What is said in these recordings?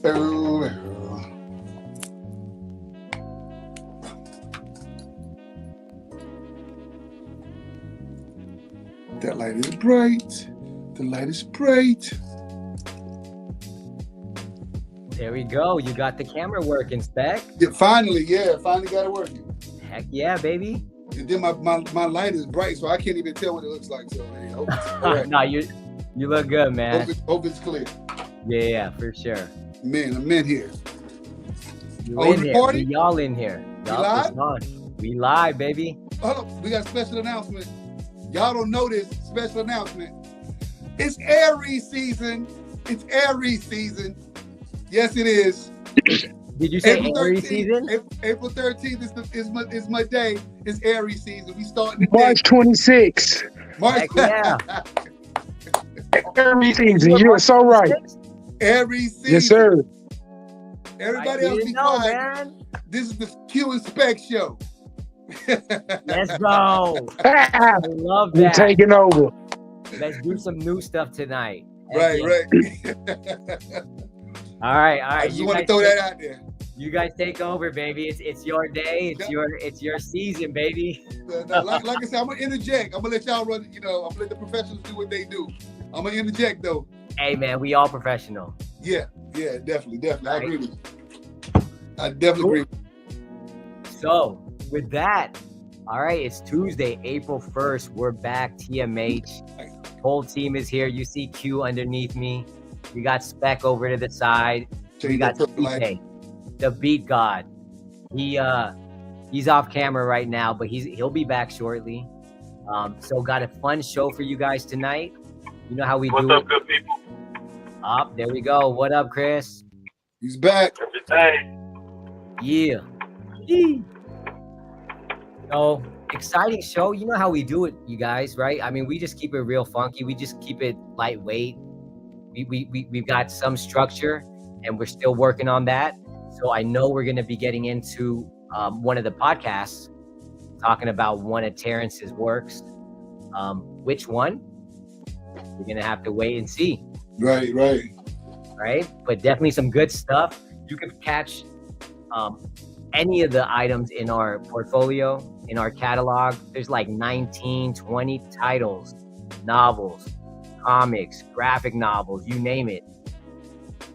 Oh. That light is bright. The light is bright. There we go. You got the camera working, Spec. Yeah, finally got it working. Heck yeah, baby. And then my light is bright, so I can't even tell what it looks like. So hey, hope it's all right. No, you look good, man. Hope it's clear. Yeah, for sure. Man, I'm in here. You in here. Recording? We all in here. We live? We live, baby. Hold up. We got a special announcement. Y'all don't know this special announcement. It's Aries season. It's Aries season. Yes, it is. Did you say April Aries 13th, season? April 13th is my day. It's Aries season. We starting the March 26th. March. Heck yeah. Aries season. You are so right. Aries season. Yes, sir. Everybody else be know, quiet. man. This is the Q and Spec show. Let's go. I love We're that. taking over. Let's do some new stuff tonight. Right. All right. I just want to throw that out there. You guys take over, baby. It's your day. It's your season, baby. Like I said, I'm gonna interject. I'm gonna let y'all run. I'm gonna let the professionals do what they do. I'm gonna interject though. Hey, man, we all professional. Yeah, definitely. Right. I agree with you. I definitely agree. So, with that, all right, it's Tuesday, April 1st. We're back. TMH. Whole team is here. You see Q underneath me. We got Spec over to the side. We got CK, the beat god. He's off camera right now, but he'll be back shortly. So got a fun show for you guys tonight. You know how we do it. What's up, good people? Up, there we go. What up, Chris? He's back. Everything. Yeah. So, exciting show. You know how we do it, you guys, right? I mean, we just keep it real funky. We just keep it lightweight. We've got some structure, and we're still working on that. So I know we're going to be getting into one of the podcasts, talking about one of Terrence's works. Which one? We're going to have to wait and see. Right. But definitely some good stuff. You can catch any of the items in our portfolio, in our catalog. There's like 19, 20 titles, novels, comics, graphic novels, you name it.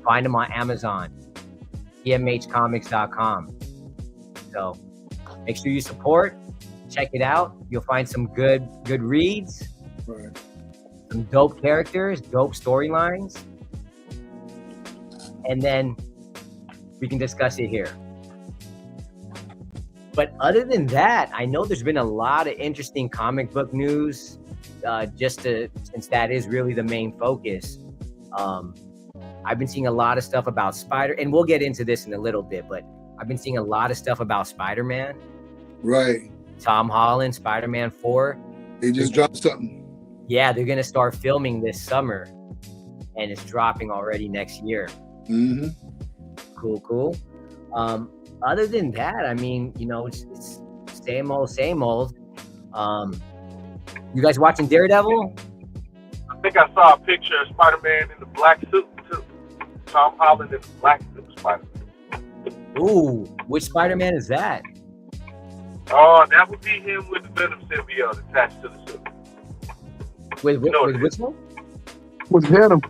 Find them on Amazon, TMHcomics.com. So make sure you support, check it out. You'll find some good reads, Right. some dope characters, dope storylines. And then we can discuss it here. But other than that, I know there's been a lot of interesting comic book news, since that is really the main focus. I've been seeing a lot of stuff about and we'll get into this in a little bit, but I've been seeing a lot of stuff about Spider-Man. Right. Tom Holland, Spider-Man 4. They just dropped something. Yeah, they're going to start filming this summer, and it's dropping already next year. Mm-hmm. Cool. Other than that, I mean, it's same old. You guys watching Daredevil? I think I saw a picture of Spider-Man in the black suit, too. Tom Holland in the black suit Spider-Man. Ooh, which Spider-Man is that? Oh, that would be him with the Venom symbiote attached to the suit. With which one? With Venom.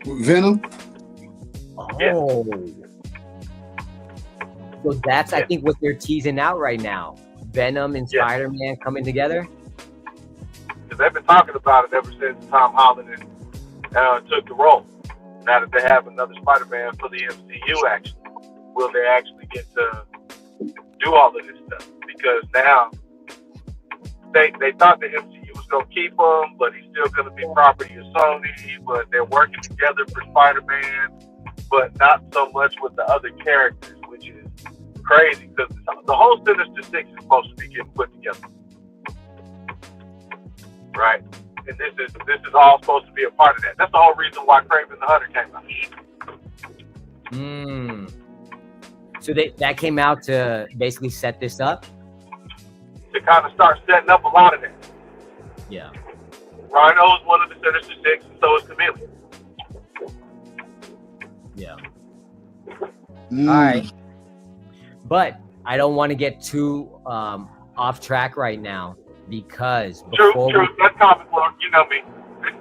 Venom. Oh. Yeah. So that's, I think, what they're teasing out right now. Venom and Spider-Man coming together? Because they've been talking about it ever since Tom Holland took the role. Now that they have another Spider-Man for the MCU, actually, will they actually get to do all of this stuff? Because now they thought the MCU was going to keep him, but he's still going to be property of Sony, but they're working together for Spider-Man, but not so much with the other characters, which is crazy because the whole Sinister Six is supposed to be getting put together, right? And this is all supposed to be a part of that. That's the whole reason why Kraven the Hunter came out. So that came out to basically set this up? To kind of start setting up a lot of that. Yeah. Rhino is one of the Sinister Six, and so is Chameleon. Yeah. All right. But I don't want to get too off track right now because before True. That's comic book. You know me.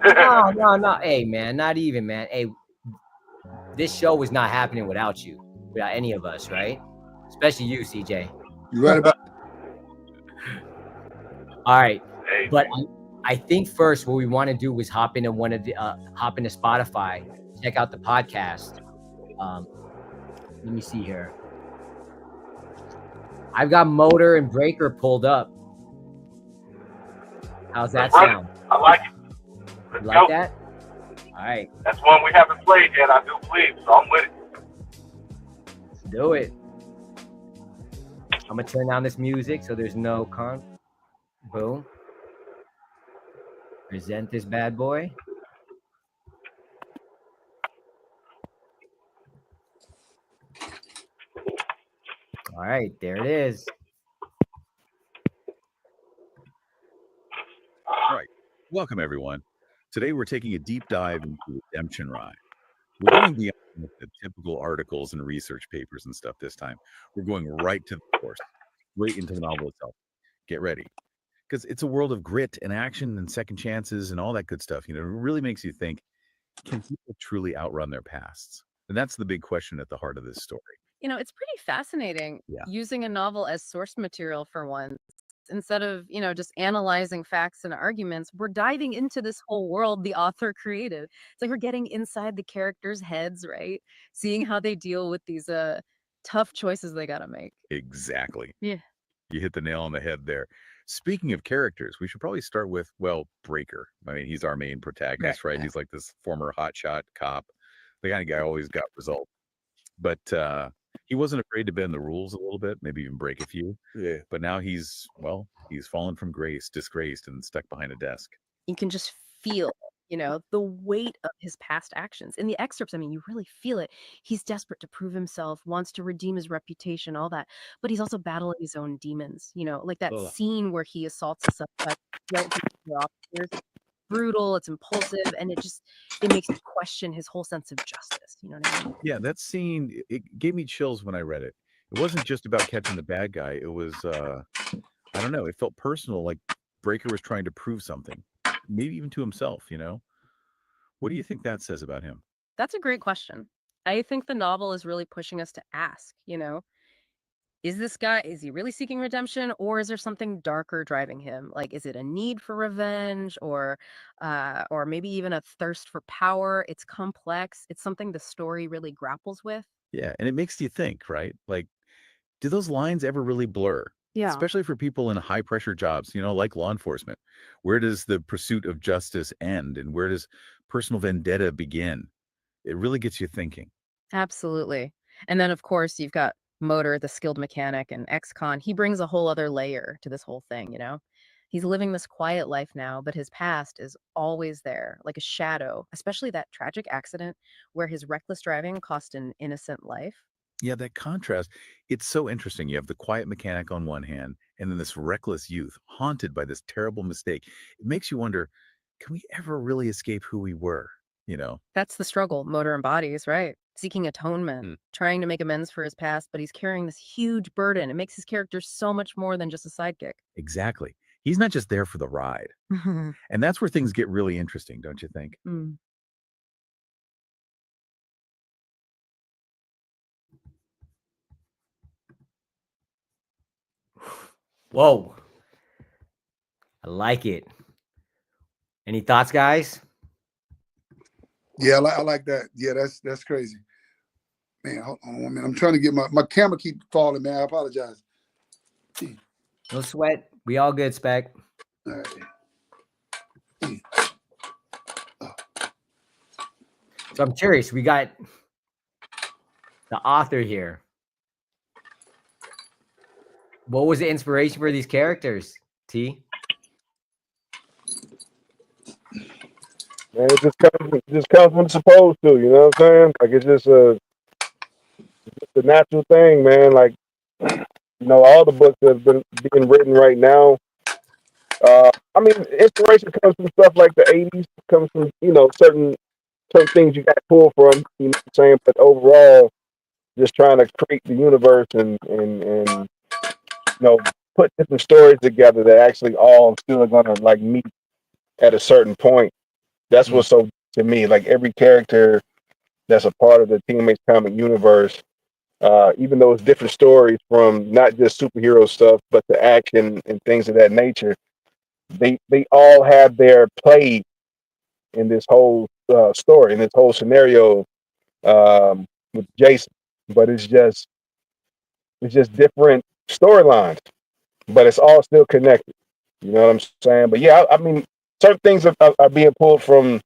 No. Hey, man, not even, man. Hey, this show was not happening without you, without any of us, right? Especially you, CJ. You're right about it. All right. Hey, But I think first what we want to do was hop into Spotify, check out the podcast. Let me see here. I've got Motor and Breaker pulled up. How's that sound? I like it. You like that? All right. That's one we haven't played yet, I do believe, so I'm with it. Let's do it. I'm going to turn down this music so there's no boom. Present this bad boy. All right, there it is. All right. Welcome, everyone. Today, we're taking a deep dive into Redemption Ride. We're going beyond the typical articles and research papers and stuff this time. We're going right to the source, right into the novel itself. Get ready. Because it's a world of grit and action and second chances and all that good stuff. You know, it really makes you think, can people truly outrun their pasts? And that's the big question at the heart of this story. You know, it's pretty fascinating using a novel as source material for once. Instead of, just analyzing facts and arguments, we're diving into this whole world the author created. It's like we're getting inside the characters' heads, right? Seeing how they deal with these tough choices they got to make. Exactly. Yeah. You hit the nail on the head there. Speaking of characters, we should probably start with, Breaker. I mean, he's our main protagonist, right? He's like this former hotshot cop, the kind of guy always got results. But he wasn't afraid to bend the rules a little bit, maybe even break a few. Yeah. But now he's fallen from grace, disgraced, and stuck behind a desk. You can just feel, the weight of his past actions. In the excerpts, I mean, you really feel it. He's desperate to prove himself, wants to redeem his reputation, all that. But he's also battling his own demons, like that scene where he assaults a suspect right in front of the officers. Brutal, it's impulsive, and it makes you question his whole sense of justice. You know what I mean? Yeah, that scene, it gave me chills when I read it. It wasn't just about catching the bad guy. It was, I don't know, it felt personal, like Breaker was trying to prove something, maybe even to himself, What do you think that says about him? That's a great question. I think the novel is really pushing us to ask, is he really seeking redemption, or is there something darker driving him? Like, is it a need for revenge, or maybe even a thirst for power? It's complex. It's something the story really grapples with. Yeah, and it makes you think, right? Like, do those lines ever really blur? Yeah. Especially for people in high pressure jobs, like law enforcement. Where does the pursuit of justice end, and where does personal vendetta begin? It really gets you thinking. Absolutely. And then, of course, you've got Motor, the skilled mechanic, and ex-con. He brings a whole other layer to this whole thing, He's living this quiet life now, but his past is always there, like a shadow, especially that tragic accident where his reckless driving cost an innocent life. Yeah, that contrast, it's so interesting. You have the quiet mechanic on one hand, and then this reckless youth haunted by this terrible mistake. It makes you wonder, can we ever really escape who we were? That's the struggle Motor embodies, right? Seeking atonement, trying to make amends for his past, but he's carrying this huge burden. It makes his character so much more than just a sidekick. Exactly. He's not just there for the ride. And that's where things get really interesting, don't you think? Whoa. I like it. Any thoughts, guys? Yeah, I like that. Yeah, that's crazy. Man, hold on 1 minute. I'm trying to get my camera keep falling, man. I apologize. No sweat. We all good, Spec. All right. So I'm curious. We got the author here. What was the inspiration for these characters, T? Man, it just comes when it's supposed to, you know what I'm saying? Like, it's just a natural thing, man. Like, all the books that have been being written right now. I mean, inspiration comes from stuff like the 80s, comes from, certain things you got to pull from, you know what I'm saying? But overall, just trying to create the universe and put different stories together that actually all still are gonna like meet at a certain point. That's what's so to me. Like every character that's a part of the TMH comic universe, even though it's different stories from not just superhero stuff, but the action and things of that nature, they all have their play in this whole story, in this whole scenario with Jason. But it's just different storylines, but it's all still connected. You know what I'm saying? But yeah, I mean, certain things are being pulled from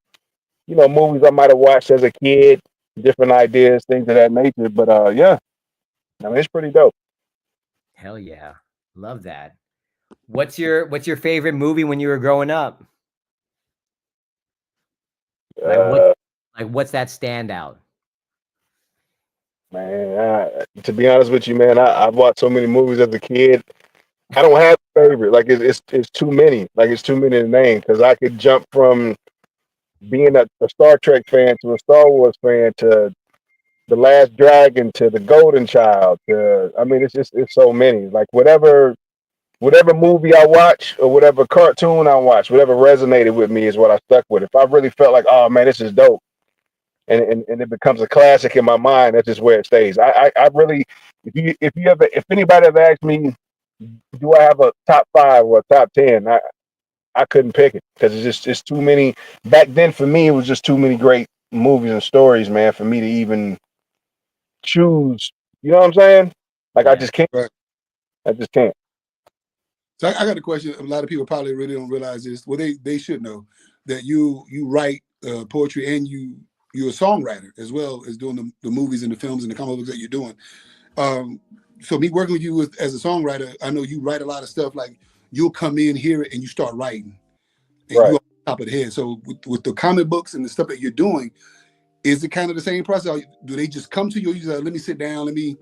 movies I might have watched as a kid, different ideas, things of that nature. But yeah, I mean, it's pretty dope. Hell yeah. Love that. What's your favorite movie when you were growing up? Like Uh, what's that standout? Man, to be honest with you, man, I've watched so many movies as a kid. I don't have a favorite. Like it's too many. Like it's too many to name because I could jump from being a Star Trek fan to a Star Wars fan to the Last Dragon to the Golden Child. To I mean, it's so many. Like whatever movie I watch or whatever cartoon I watch, whatever resonated with me is what I stuck with. If I really felt like, oh man, this is dope, and it becomes a classic in my mind, that's just where it stays. I really, if anybody ever asked me, do I have a top 5 or a top 10, I couldn't pick it because it's too many. Back then for me, it was just too many great movies and stories, man, for me to even choose. You know what I'm saying? Like I Yeah. just can't. Right. I just can't. So I got a question. A lot of people probably really don't realize this. Well, they should know that you write poetry and you're a songwriter as well as doing the movies and the films and the comic books that you're doing. So me working with you as a songwriter, I know you write a lot of stuff. Like you'll come in here and you start writing, and you Right. on top of the head. So with the comic books and the stuff that you're doing, is it kind of the same process? Do they just come to you? Or you say, let me sit down, let me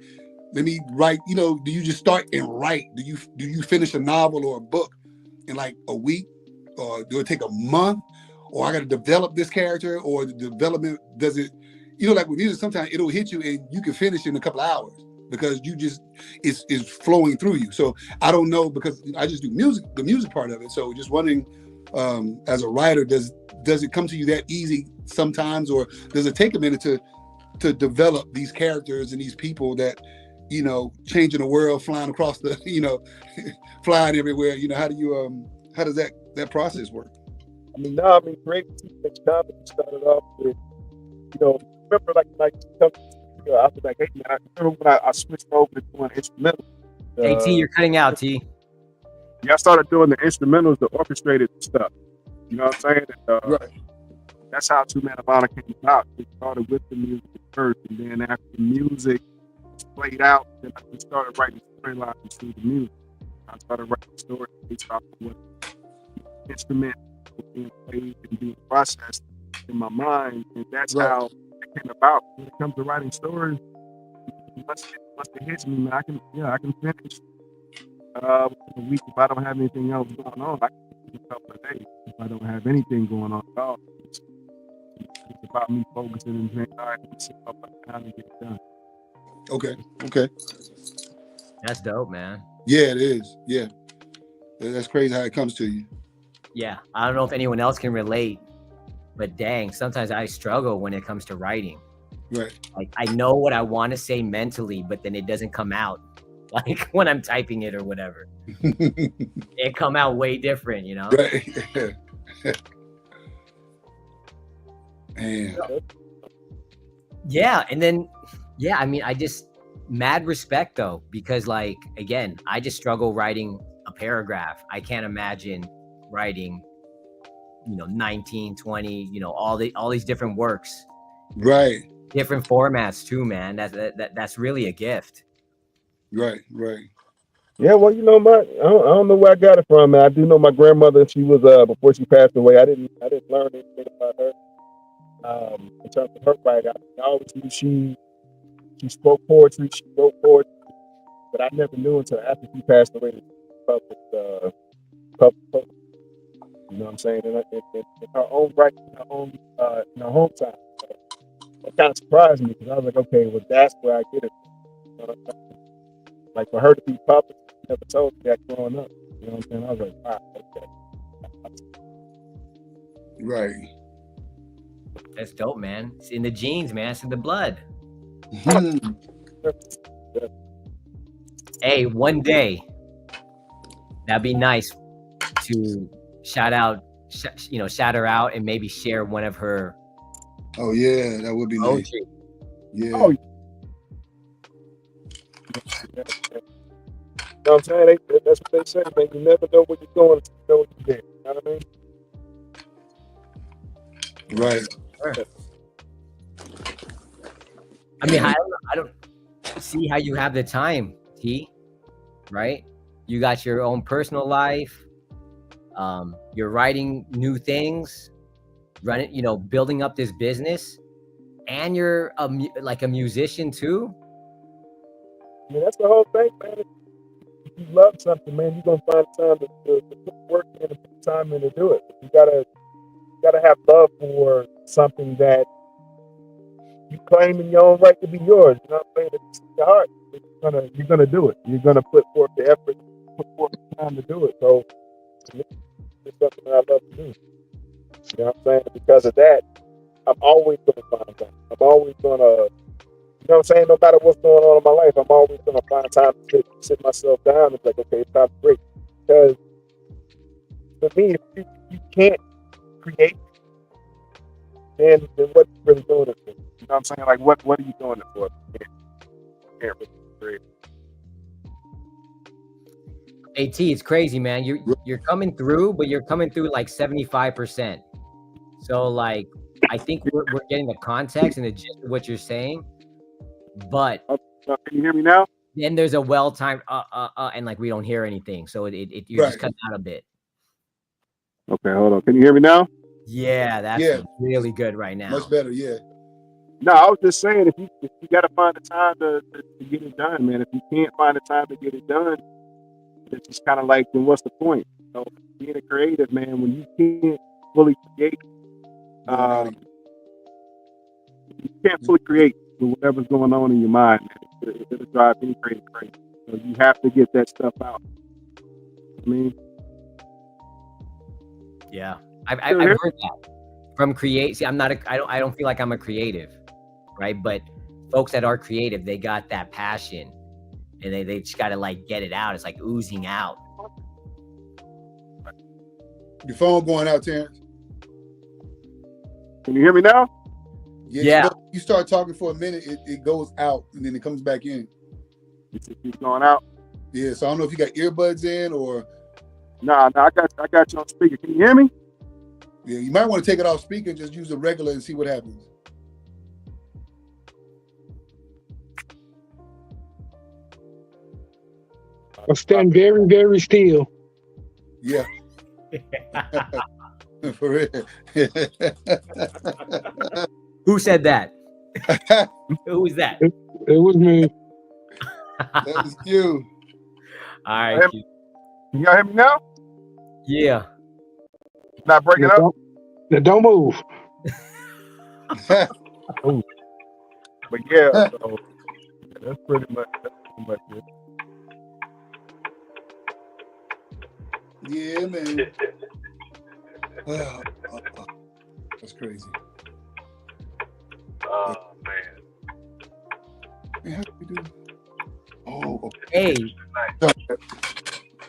write. Do you just start and write? Do you finish a novel or a book in like a week, or do it take a month, or I got to develop this character, or the development does it? Like with music, sometimes it'll hit you and you can finish in a couple of hours because you just it's flowing through you. So I don't know because I just do music, the music part of it. So just wondering, as a writer, does it come to you that easy sometimes, or does it take a minute to develop these characters and these people that changing the world, flying across the flying everywhere? How does that process work? I mean, no, I mean, creating TMH Comics started off with, remember like I was like, hey man, I remember when I switched over to doing instrumentals. Hey T, you're cutting out, T. Yeah, I started doing the instrumentals, the orchestrated stuff. You know what I'm saying? And, Right. that's how Two Man of Honor came about. It started with the music first, and then after the music was played out, then I started writing storylines through the music. I started writing stories based off of what instrument was being played and being processed in my mind, and that's Right. how it came about. When it comes to writing stories, once it hits me, man, I can finish a week if I don't have anything else going on. I can finish a couple of days if I don't have anything going on at all. It's about me focusing and saying, all right, let's see how to get it done. Okay. That's dope, man. Yeah, it is. Yeah, that's crazy how it comes to you. Yeah, I don't know if anyone else can relate, but dang, sometimes I struggle when it comes to writing. Right. Like I know what I want to say mentally, but then it doesn't come out. Like when I'm typing it or whatever, it come out way different, Right. Man. Yeah, and then I mean, I just mad respect though, because like again, I just struggle writing a paragraph. I can't imagine writing 19, 20, all these different works. Right. Different formats too, man. That's really a gift. Right. Yeah, well, I don't know where I got it from, man. I do know my grandmother. She was before she passed away. I didn't learn anything about her in terms of her writing. I always knew she spoke poetry, she wrote poetry, but I never knew until after she passed away that she published published. You know what I'm saying? In her own right, in her hometown. it kind of surprised me because I was like, okay, well, that's where I get it from. Like for her to be public, she never told me that growing up. You know what I'm saying? I was like, wow, okay. Right. That's dope, man. It's in the genes, man. It's in the blood. Mhm. Hey, one day that'd be nice to shout her out and maybe share one of her Oh yeah, that would be nice. poetry. Yeah. Oh, yeah. You know what I'm saying? That's what they say, man. You never know what you're doing until you know what you're doing. You know what I mean? Right. Sure. I mean, I don't see how you have the time, T. Right? You got your own personal life. You're writing new things, building up this business, and you're like a musician too. I mean, that's the whole thing, man. If you love something, man, you're gonna find time to put work in and put time in to do it. You gotta have love for something that you claim in your own right to be yours. You know what I'm saying? It's in your heart. You're gonna do it. You're gonna put forth the effort, put forth the time to do it. So it's something that I love to do. You know what I'm saying? Because of that, I'm always gonna find time. I'm always gonna, you know what I'm saying? No matter what's going on in my life, I'm always gonna find time to sit myself down and be like, okay, it's time to break. Because for me, if you can't create, then what are you really doing it for? You know what I'm saying? Like, what are you doing it for? You can't really create. AT, it's crazy, man. You're coming through, but you're coming through like 75%. So like, I think we're getting the context and the gist of what you're saying. But Can you hear me now? then there's a well-timed and like we don't hear anything. So you're just cutting out a bit. Okay, hold on. Can you hear me now? Yeah, that's really good right now. Much better, yeah. No, I was just saying if you gotta find the time to get it done, man. If you can't find the time to get it done, it's just kind of like, then what's the point? You know, being a creative, man, when you can't fully create, you can't fully create with whatever's going on in your mind, man. It'll drive any creative crazy. So you have to get that stuff out. I mean, yeah, I've heard that from create. See, I don't feel like I'm a creative, right? But folks that are creative, they got that passion, and they just got to like get it out. It's like oozing out. Your phone going out, Terrence? Can you hear me now? Yeah. You start talking for a minute, it goes out and then it comes back in. It's going out. Yeah, so I don't know if you got earbuds in or. Nah, I got you on speaker. Can you hear me? Yeah, you might want to take it off speaker and just use a regular and see what happens. I stand very, very still. Yeah. For real. Who said that? Who was that? It was me. That was you. All right. Can y'all hear me now? Yeah. Not breaking up? Don't move. But yeah, so that's pretty much it. Yeah, man. That's crazy. Oh man. Man, how do we do? Oh, okay. Hey.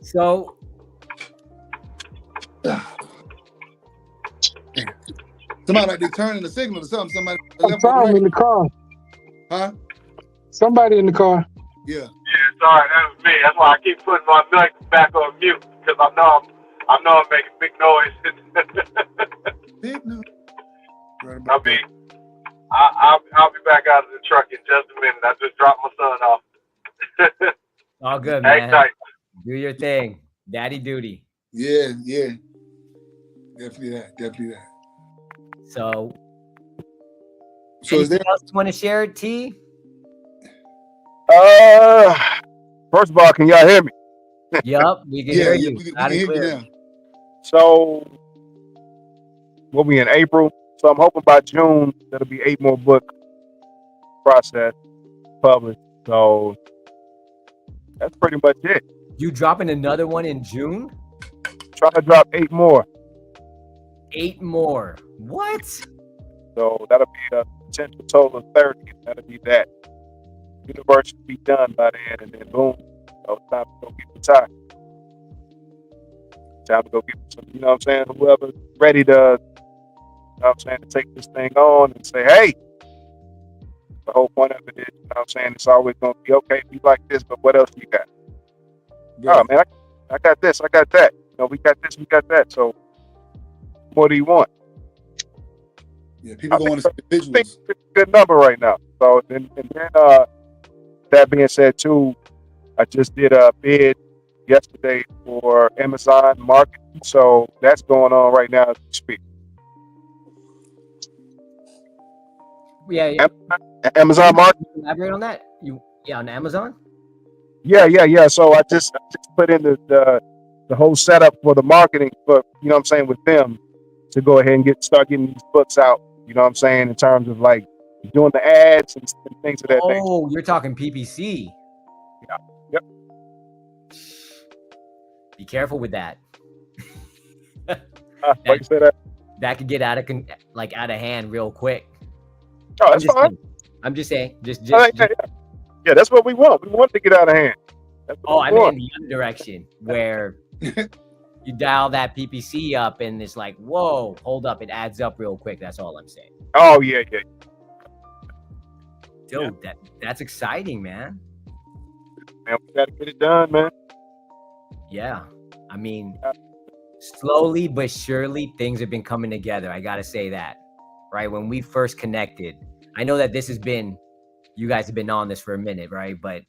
So. Somebody like they turning the signal or something. Somebody. I saw him in the car. Huh? Somebody in the car. Yeah. Yeah, sorry, that was me. That's why I keep putting my mic back on mute because I know I'm making big noise. Big noise. Right I'll be back out of the truck in just a minute. I just dropped my son off. All good, Hang man. tight. Do your thing. Daddy duty. Yeah. Definitely that. So is there else you want to share, T? First of all, can y'all hear me? Yup, we can hear you. We can hear you now. So we'll be in April. So I'm hoping by June there'll be 8 more books process, published. So that's pretty much it. You dropping another one in June? Trying to drop 8 more. 8 more. What? So that'll be a potential total of 30. That'll be that. Universe will be done by then, and then boom. So it's time to go get the tie. Time to go get some, you know what I'm saying? Whoever's ready to, you know what I'm saying, to take this thing on and say, hey, the whole point of it is, you know what I'm saying, it's always going to be okay, we like this, but what else you got? Right. Oh, man, I got this, I got that. You know, we got this, we got that. So what do you want? Yeah, people go on to I think visuals. it's a good number right now. So, and then that being said, too, I just did a bid yesterday for Amazon marketing. So that's going on right now as we speak. Yeah. Amazon marketing. Elaborate on that. On Amazon. Yeah. So I just put in the whole setup for the marketing for, you know what I'm saying, with them to go ahead and start getting these books out, you know what I'm saying, in terms of like doing the ads and things of that nature. Oh, you're talking PPC. Yeah. Yep. Be careful with that. Why you say that? That could get out of hand real quick. Oh, that's fine. I'm just saying. Yeah, that's what we want. We want to get out of hand. I mean in the other direction where you dial that PPC up and it's like, whoa, hold up, it adds up real quick. That's all I'm saying. Oh yeah. Dude, that's exciting, man. Man, we gotta get it done, man. Yeah. I mean, slowly but surely things have been coming together. I gotta say that. Right? When we first connected, I know that you guys have been on this for a minute, right? But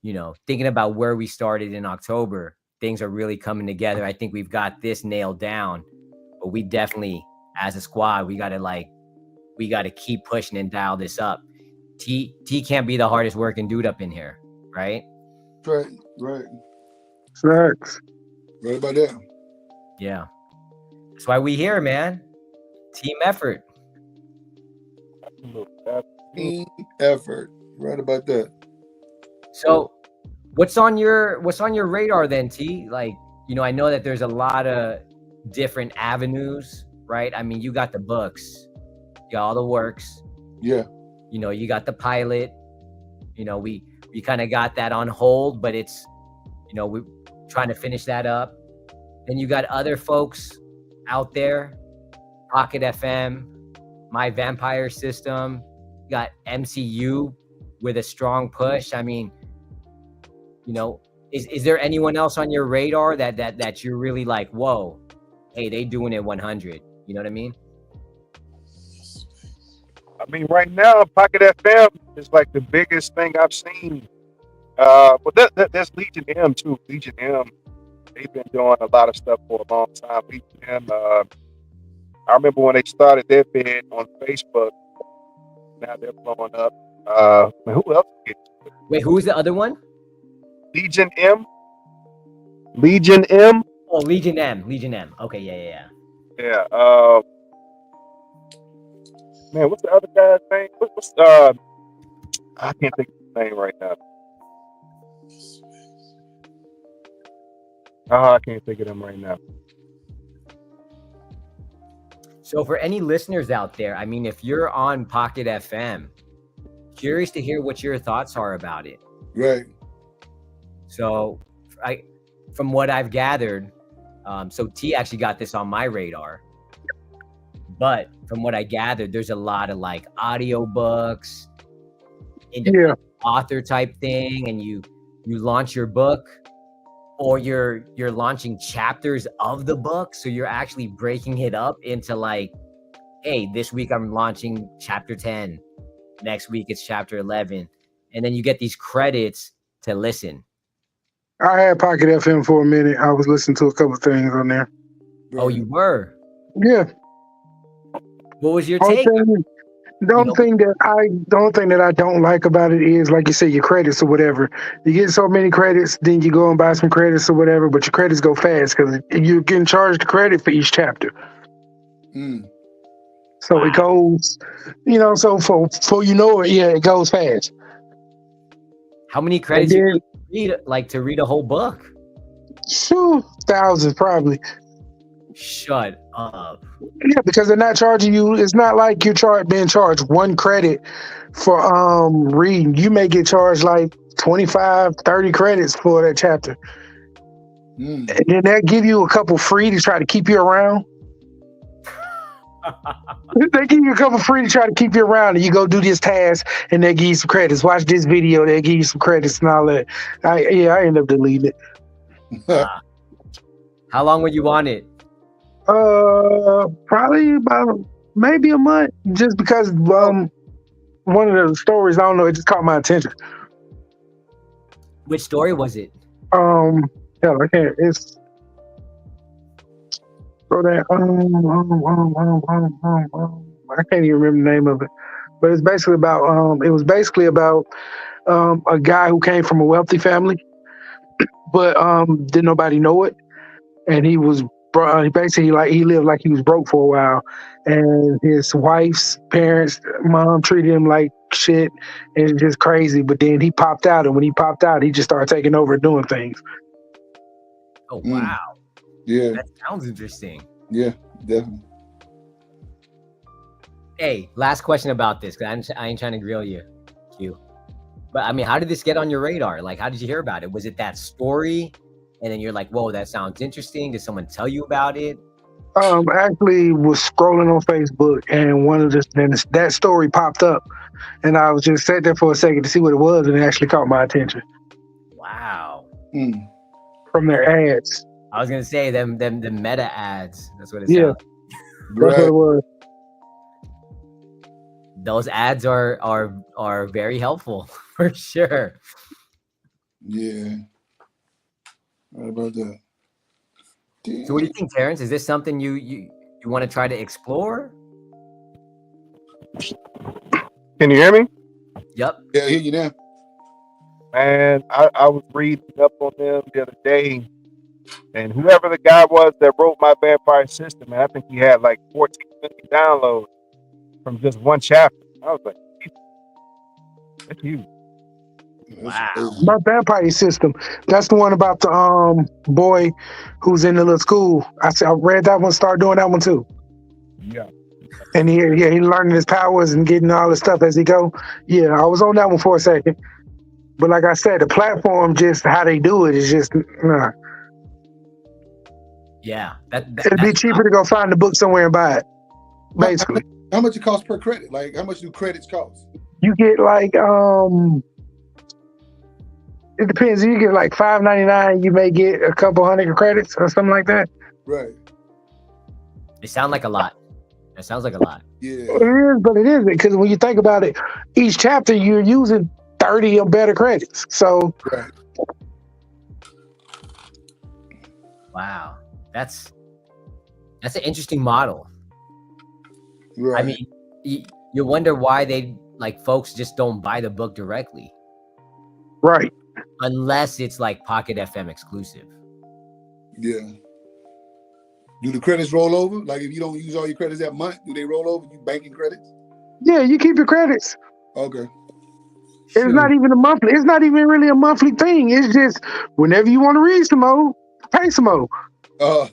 you know, thinking about where we started in October, things are really coming together. I think we've got this nailed down, but we definitely, as a squad, we gotta keep pushing and dial this up. T can't be the hardest working dude up in here, right? Right. Facts. Right about that. Yeah. That's why we here, man. Team effort. Team effort. Right about that. So what's on your radar then, T? Like, you know, I know that there's a lot of different avenues, right? I mean, you got the books, you got all the works. Yeah. You know, you got the pilot. You know, we kind of got that on hold, but it's, you know, we're trying to finish that up. Then you got other folks out there, Pocket FM, My Vampire System, you got MCU with a strong push. I mean, you know, is there anyone else on your radar that you're really like, whoa, hey, they doing it 100? You know what I mean? I mean, right now, Pocket FM is like the biggest thing I've seen. But there's Legion M too. Legion M, they've been doing a lot of stuff for a long time. Legion M, I remember when they started their bid on Facebook. Now they're blowing up. Who else? Wait, who's the other one? Legion M. Legion M. Oh, Legion M. Legion M. Okay, yeah. Yeah. Man, what's the other guy's name? What's I can't think of his name right now. I can't think of him right now. So for any listeners out there, I mean, if you're on Pocket FM, curious to hear what your thoughts are about it. Right. So from what I've gathered, so T actually got this on my radar. But from what I gathered, there's a lot of like audio books, author type thing, and you launch your book, or you're launching chapters of the book. So you're actually breaking it up into like, hey, this week I'm launching chapter 10. Next week it's chapter 11. And then you get these credits to listen. I had Pocket FM for a minute. I was listening to a couple of things on there. Oh, you were? Yeah. What was your take? The only thing that I don't like about it is, like you said, your credits or whatever. You get so many credits, then you go and buy some credits or whatever, but your credits go fast because you're getting charged the credit for each chapter. So it goes, so for it, it goes fast. How many And credits you then, read, like, to read a whole book? sure, thousands probably. Shut up. Yeah, because they're not charging you. It's not like you're being charged 1 credit for reading. You may get charged like 25, 30 credits for that chapter. And then they'll give you a couple free to try to keep you around. They give you a couple free to try to keep you around, and you go do this task, and they give you some credits. Watch this video, they give you some credits and all that. I end up deleting it. How long were you on it? Probably about maybe a month, just because one of the stories, I don't know, it just caught my attention. Which story was it? Hell, I can't. It's so that I can't even remember the name of it, but it's basically about it was basically about a guy who came from a wealthy family, but didn't nobody know it, and he was basically like he lived like he was broke for a while, and his wife's parents, mom treated him like shit, and it's just crazy. But then he popped out, and when he popped out, he just started taking over and doing things. Oh wow. Yeah. That sounds interesting. Yeah, definitely. Hey, last question about this, because I ain't trying to grill you, Q. But I mean, how did this get on your radar? Like, how did you hear about it? Was it that story? And then you're like, whoa, that sounds interesting. Did someone tell you about it? Actually was scrolling on Facebook, and that story popped up, and I was just sat there for a second to see what it was, and it actually caught my attention. Wow. From their ads. I was gonna say them meta ads. That's what it Yeah. sounds. That's what it was. Those ads are very helpful for sure. Yeah. What about that? Damn. So what do you think, Terrence? Is this something you want to try to explore? Can you hear me? Yep. Yeah, I hear you now. Man, I was reading up on them the other day, and whoever the guy was that wrote my vampire system, man, I think he had like 14 million downloads from just one chapter. I was like, that's huge. Wow. My vampire system. That's the one about the boy who's in the little school. I read that one, started doing that one too. Yeah. And he learning his powers and getting all this stuff as he go. Yeah, I was on that one for a second. But like I said, the platform, just how they do it is just nah. Yeah. It'd be cheaper to go find the book somewhere and buy it. Basically. How much it costs per credit? Like, how much do credits cost? You get like it depends. You get like $5.99. You may get a couple hundred credits or something like that. Right. It sounds like a lot. It sounds like a lot. Yeah. It is, but it isn't, because when you think about it, each chapter you're using 30 or better credits. So Right. Wow. That's an interesting model. Right. I mean, you wonder why folks just don't buy the book directly. Right. Unless it's like Pocket FM exclusive. Yeah. Do the credits roll over? Like, if you don't use all your credits that month, do they roll over? You banking credits? Yeah, you keep your credits. Okay. It's not even a monthly. It's not even really a monthly thing. It's just whenever you want to read some more, pay some more. So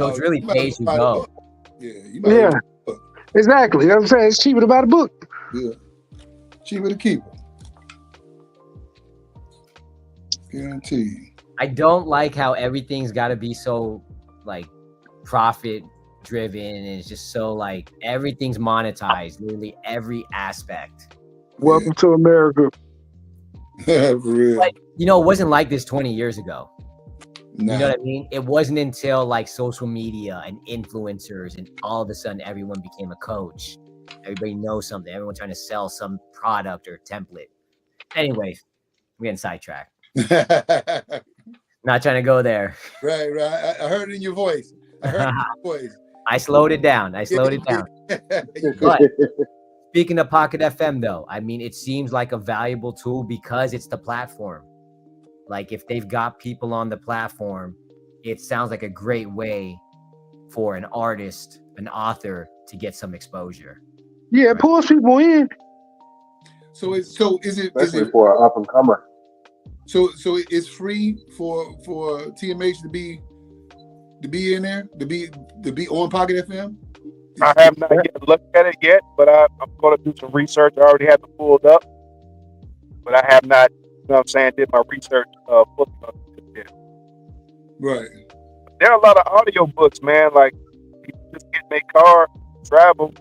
it's really pay as you go. Yeah. Yeah. Exactly. You know what I'm saying? It's cheaper to buy the book. Yeah. Cheaper to keep it. Guaranteed. I don't like how everything's got to be so like profit driven, and it's just so like everything's monetized, literally every aspect. Welcome to America. For real. But it wasn't like this 20 years ago. Nah. You know what I mean? It wasn't until like social media and influencers, and all of a sudden everyone became a coach. Everybody knows something. Everyone trying to sell some product or template. Anyways, we're getting sidetracked. Not trying to go there. Right. I heard it in your voice. I slowed it down. But speaking of Pocket FM, though, I mean, it seems like a valuable tool because it's the platform. Like, if they've got people on the platform, it sounds like a great way for an artist, an author, to get some exposure. Yeah, it pulls people in. So is it Especially for an up and comer. so it's free for TMH to be in there, to be on Pocket FM? I have not yet looked at it yet, but I'm going to do some research. I already have it pulled up, but I have not, you know what I'm saying, did my research fully on it yet. Right. There are a lot of audio books, man. Like, people just get in their car, travel,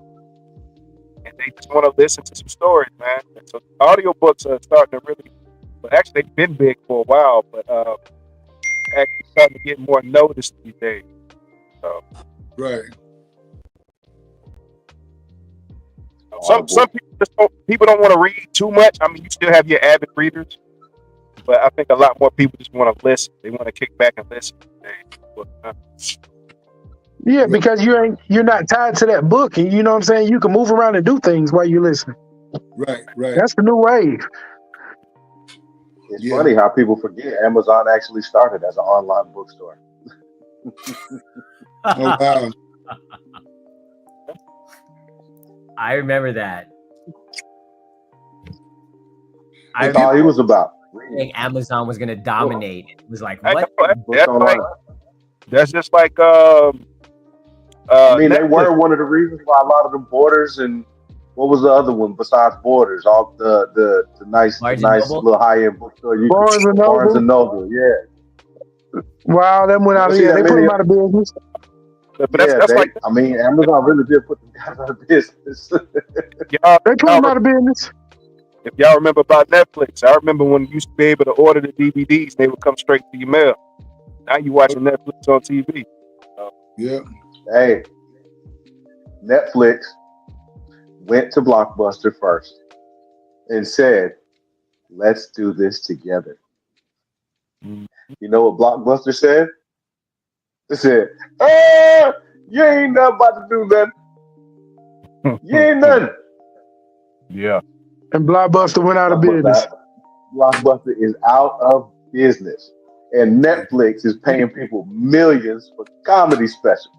and they just want to listen to some stories, man. And so audio books are starting to really, but actually they've been big for a while, but actually starting to get more noticed these days. So, Right. some people don't want to read too much. I mean, you still have your avid readers, but I think a lot more people just want to listen. They want to kick back and listen. Yeah, because you're not tied to that book, and you know what I'm saying. You can move around and do things while you listen. Right. That's the new wave. It's funny how people forget Amazon actually started as an online bookstore. Oh wow. I remember that. That's all he was about. Think Amazon was gonna dominate. It was like, what? That's just like I mean, Netflix. they were one of the reasons why a lot of the Borders and what was the other one besides Borders? All the nice little high end bookstore. Barnes and Noble. Yeah. Wow, that went out of they put them out of business. But that's like, I mean, Amazon really did put them guys out of business. They put them out of business. If y'all remember about Netflix, I remember when you used to be able to order the DVDs, they would come straight to your mail. Now you watching Netflix on TV. Yeah. Hey, Netflix went to Blockbuster first and said, "Let's do this together." You know what Blockbuster said? They said, you ain't nothing about to do nothing. You ain't nothing. Yeah. And Blockbuster went out of business. Blockbuster is out of business. And Netflix is paying people millions for comedy specials.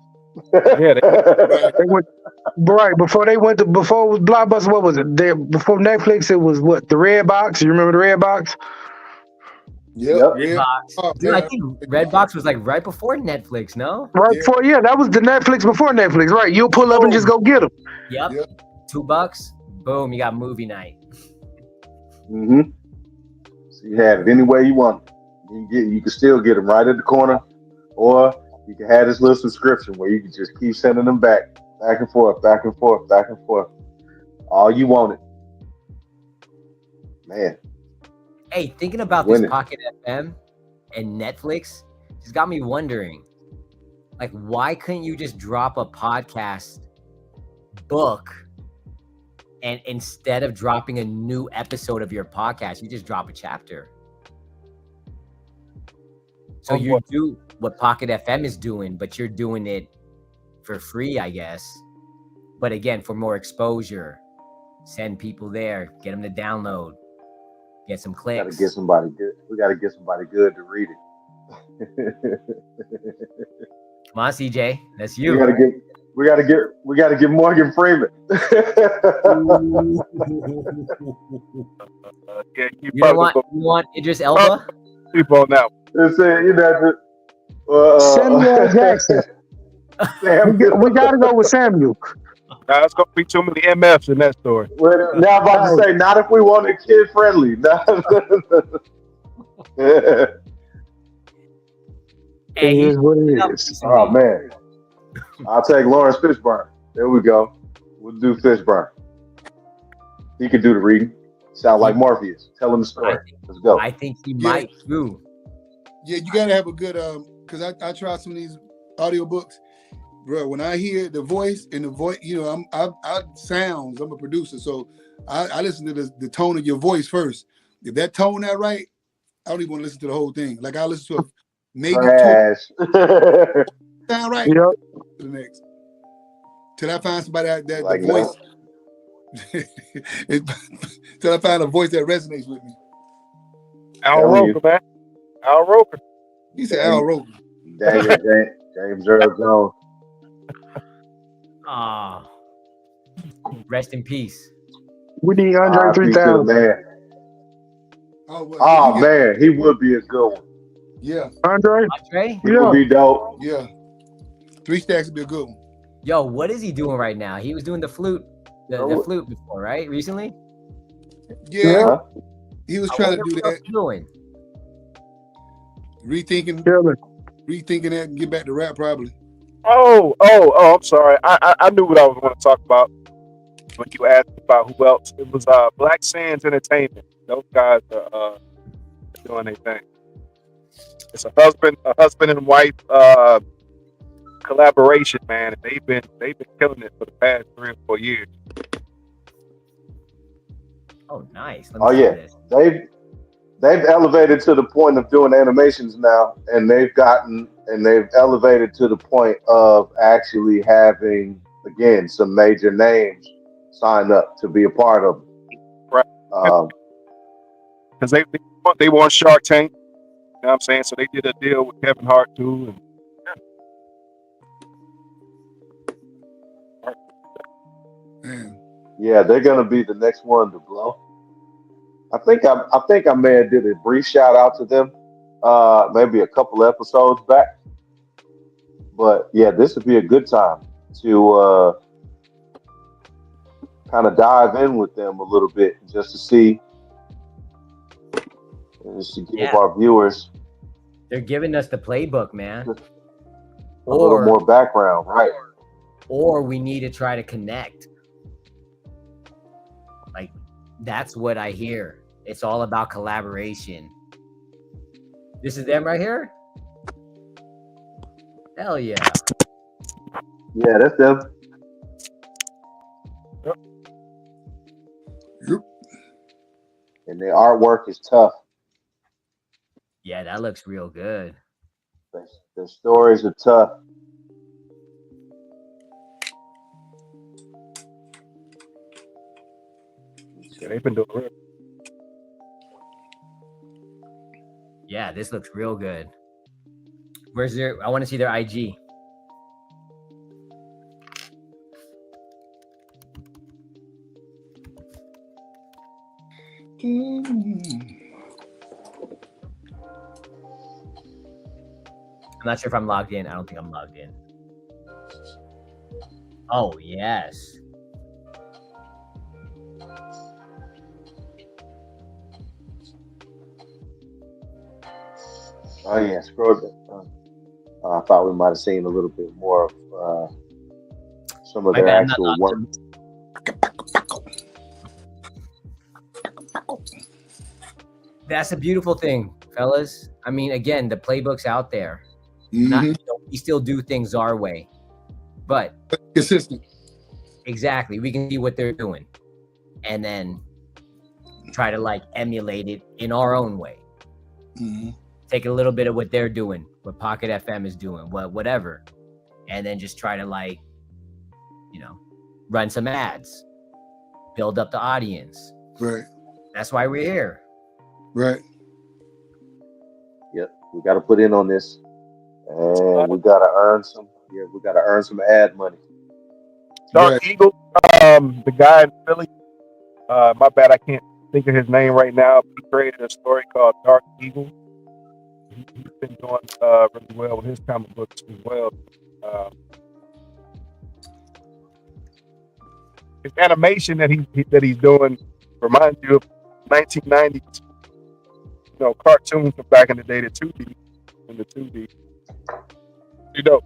Yeah, they went right before it was Blockbuster. What was it? Before Netflix, it was what, the Red Box? You remember the Red Box? Yep. Redbox. Dude, I think Redbox was like right before Netflix, no? Right before, that was the Netflix before Netflix, right? You'll pull up and just go get them. Yep. $2, boom, you got movie night. Mm-hmm. So you have it any way you want. You can still get them right at the corner, or you can have this little subscription where you can just keep sending them back and forth, back and forth, back and forth. All you wanted. Man. Hey, thinking about this Pocket FM and Netflix just got me wondering, like, why couldn't you just drop a podcast book, and instead of dropping a new episode of your podcast, you just drop a chapter? So you do what Pocket FM is doing, but you're doing it for free, I guess. But again, for more exposure, send people there, get them to download. Get some clicks. Gotta get somebody good. We gotta get somebody good to read it. Come on, CJ, that's you. We gotta get Morgan Freeman. You want Idris Elba? People now. Samuel Jackson. We gotta go with Samuel. Nah, it's gonna be too many MFs in that story. Well, now I'm about to say, not if we want it kid friendly. Hey, it is what it is. Oh man, I'll take Lawrence Fishburne. There we go. We'll do Fishburne. He could do the reading. Sound like Morpheus. Tell him the story. Let's go. I think he might too. Yeah, you gotta have a good because I tried some of these audiobooks. Bro, when I hear the voice, you know, I sounds. I'm a producer, so I listen to the tone of your voice first. If that tone not right, I don't even want to listen to the whole thing. Like I listen to maybe two. Sound right. Yep. To the next. Till I find somebody that like the voice. Till I find a voice that resonates with me. Al Roker, man. Al Roker. He said Al Roker. James Earl Jones. Rest in peace. We need Andre R.I.P. to the 3000. man. Oh, well, yeah, Oh man, he would be a good one. yeah, Andre? Andre? He would Yeah. be dope. yeah. 3 Stacks would be a good one. Yo, what is he doing right now? He was doing the flute, the flute before, right? Recently? Yeah, Uh-huh. he was I trying wonder to do what that, else he's doing. rethinking Killer. that, and get back to rap probably. Oh, I'm sorry. I knew what I was going to talk about when you asked about who else. It was Black Sands Entertainment. Those guys are doing their thing. It's a husband and wife collaboration, man, and they've been killing it for the past 3 or 4 years. Oh, nice. Let Oh me see yeah, this. they've elevated to the point of doing animations now, and they've elevated to the point of actually having again some major names sign up to be a part of it. Right. Because they were on Shark Tank. You know what I'm saying? So they did a deal with Kevin Hart too. Man. Yeah, they're gonna be the next one to blow. I think I may have did a brief shout out to them, maybe a couple episodes back. But yeah, this would be a good time to kind of dive in with them a little bit, just to see, just to give our viewers They're giving us the playbook, man. a little more background, right? Or we need to try to connect. Like, that's what I hear. It's all about collaboration. This is them right here? Hell yeah. Yeah, that's them. Yep. And their artwork is tough. Yeah, that looks real good. Their stories are tough. Yeah, they've been doing real. Yeah, this looks real good. Where's their? I want to see their IG. I'm not sure if I'm logged in. I don't think I'm logged in. Oh, yes. Oh yeah, scroll down. I thought we might have seen a little bit more of some of My their bad, I'm not actual logged work. in. That's a beautiful thing, fellas. I mean, again, the playbook's out there. Mm-hmm. We still do things our way, but Consistent. exactly, we can see what they're doing, and then try to like emulate it in our own way. Mm-hmm. Take a little bit of what they're doing, what Pocket FM is doing, whatever, and then just try to like, run some ads, build up the audience. Right. That's why we're here. Right. Yep, we got to put in on this, and we got to earn some. Yeah, we got to earn some ad money. Dark Eagle, the guy in Philly. My bad, I can't think of his name right now. He created a story called Dark Eagle. He's been doing really well with his comic books as well. His animation that he's doing reminds you of 1990s, cartoons from back in the day, the 2D and the 2D. You know.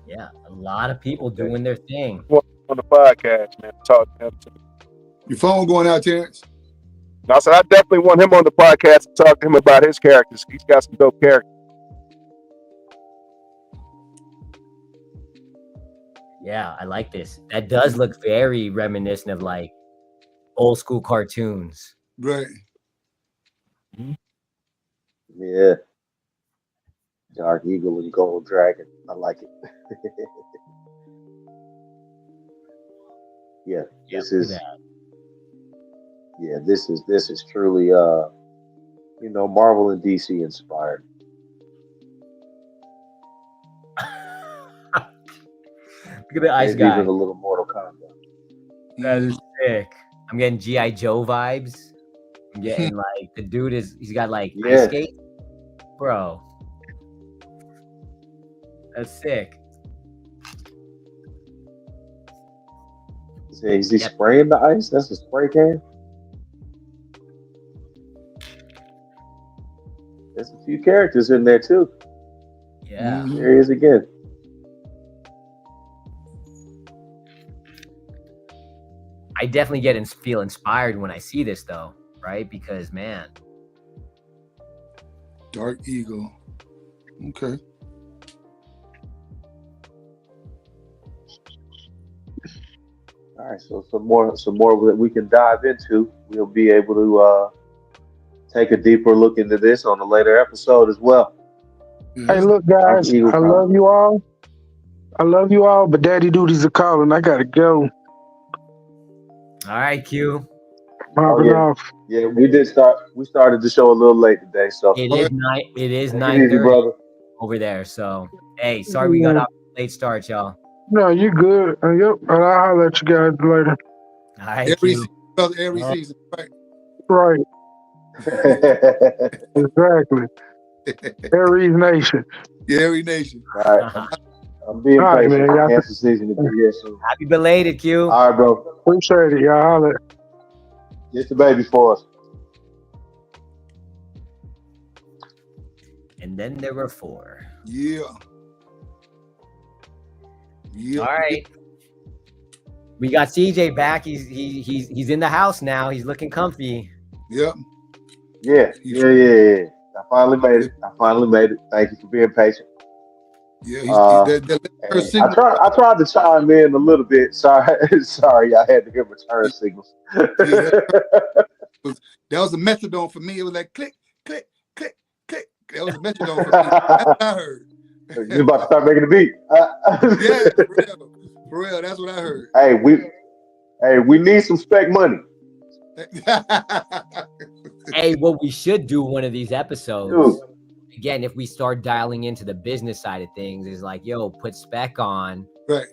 Yeah, a lot of people doing their thing. On the podcast, man. Talk to him too. Your phone going out, Terrence? No, I said I definitely want him on the podcast to talk to him about his characters. He's got some dope characters. Yeah, I like this. That does look very reminiscent of like old school cartoons. Right. Mm-hmm. Yeah. Dark Eagle and Gold Dragon. I like it. Yeah, this is. Yeah, this is truly Marvel and DC inspired. at the ice Maybe even guy. a little Mortal Kombat. That is sick. I'm getting GI Joe vibes. I'm getting like the dude he's got like ice Yeah. skates, bro. That's sick. Is he Yep. spraying the ice? That's a spray can. There's a few characters in there too. Yeah. There he is again. I definitely feel inspired when I see this though, right? Because man, Dark Eagle. Okay. All right, so some more that we can dive into. We'll be able to take a deeper look into this on a later episode as well. Hey, look, guys, Eagle I comic. love you all. I love you all, but daddy duties are calling. I gotta go. all right, Q. Popping off. Yeah, we started the show a little late today, so It Okay. is nine. It is take it easy, 9:30 brother. over there. So hey, sorry we got Yeah. off late start, y'all. No, you good. Yep, and I'll holler at you guys later. All right, Every Q. season, brother, every All right. season. Right. Right, exactly. Aries Nation. Yeah, every nation. All right, I'm being All right, patient. man. Y'all Cancer season will be here soon. Happy belated, Q. All right, bro. appreciate it. Y'all holler. Get the baby for us. And then there were 4. Yeah. Yeah. All right. We got CJ back. He's in the house now. He's looking comfy. Yep. Yeah. I finally made it. Thank you for being patient. Yeah. I tried to chime in a little bit. Sorry, I had to hear return signals. Yeah, that was a metronome for me. It was like click, click, click, click. That was a metronome for me. That's what I heard. You about to start making a beat? Yeah, for real. That's what I heard. Hey, we need some spec money. Hey, what we should do one of these episodes, Dude. again, if we start dialing into the business side of things, is like, yo, put spec on, Right.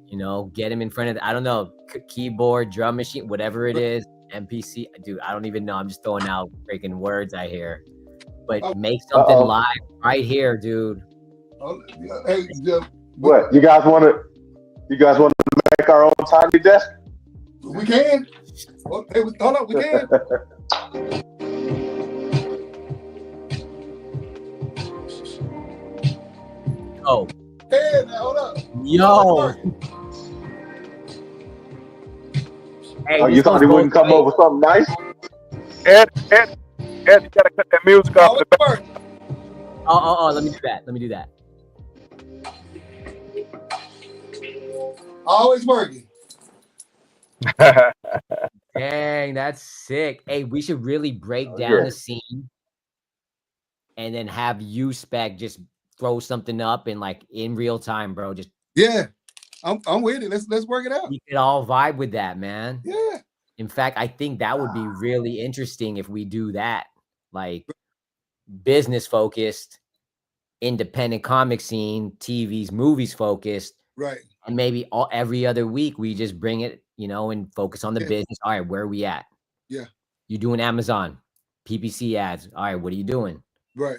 you know, get him in front of, I don't know, keyboard, drum machine, whatever it is, MPC. Dude, I don't even know. I'm just throwing out freaking words I hear. But make something live right here, dude. Hey, what? You guys want to make our own tiny desk? we can. Hey, hold on, we can. Oh. Hey, now, hold up. Yo. Hey, you thought he wouldn't come up with something nice? Ed, you gotta cut that music off in the back. Oh, let me do that. Always working. Dang, that's sick. Hey, we should really break down the scene and then have you spec just throw something up in like in real time, bro. Just I'm with it. Let's work it out. We could all vibe with that, man. Yeah. In fact, I think that would be really interesting if we do that. Like business focused, independent comic scene, TV's movies focused. Right. And maybe every other week we just bring it, you know, and focus on the business. All right, where are we at? Yeah. You doing Amazon, PPC ads. All right, what are you doing? Right.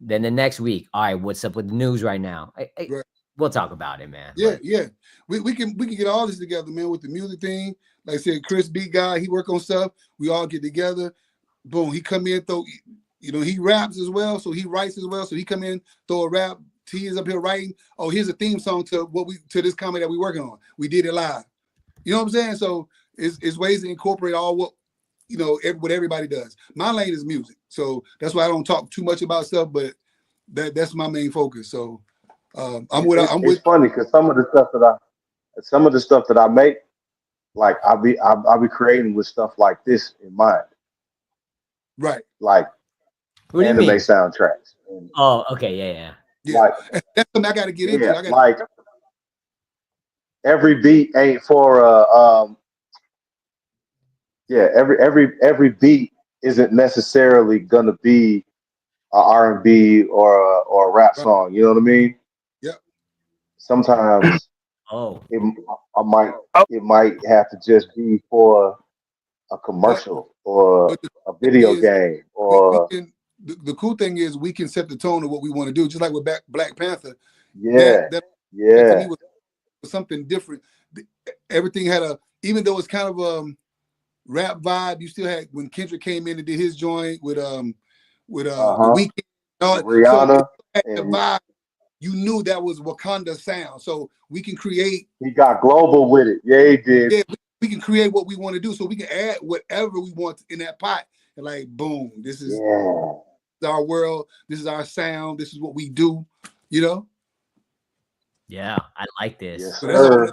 Then the next week, all right, what's up with the news right now? Right. We'll talk about it, man. Yeah, yeah. We can get all this together, man, with the music thing. Like I said, Chris B guy, he work on stuff. We all get together. Boom, he come in, he raps as well, so he writes as well. So he come in, throw a rap. T is up here writing. Oh, here's a theme song to this comic that we working on. We did it live. You know what I'm saying? So it's ways to incorporate all what what everybody does. My lane is music, so that's why I don't talk too much about stuff. But that's my main focus. So It's funny because some of the stuff that I make, like I'll be creating with stuff like this in mind. Right. Like anime soundtracks. Oh, okay, yeah. Like, that's something I got to get into. Like every beat ain't for every beat isn't necessarily gonna be a R&B or a rap song. You know what I mean? Yep. sometimes Oh, it, I might Oh, it might have to just be for a But commercial or but the a thing video is, game we or can. The cool thing is we can set the tone of what we want to do. Just like with Black Panther, yeah, that to me yeah. was something different. Everything had a, even though it's kind of rap vibe, you still had when Kendrick came in and did his joint with Uh the huh. weekend. So it Rihanna had the and vibe. You knew that was Wakanda sound. So we can create, he got global with it. Yeah, he did. yeah, we can create what we want to do. So we can add whatever we want in that pot. And like, boom, this is Yeah. our world. This is our sound. This is what we do. You know. yeah, I like Yes, this. So that's all. sir.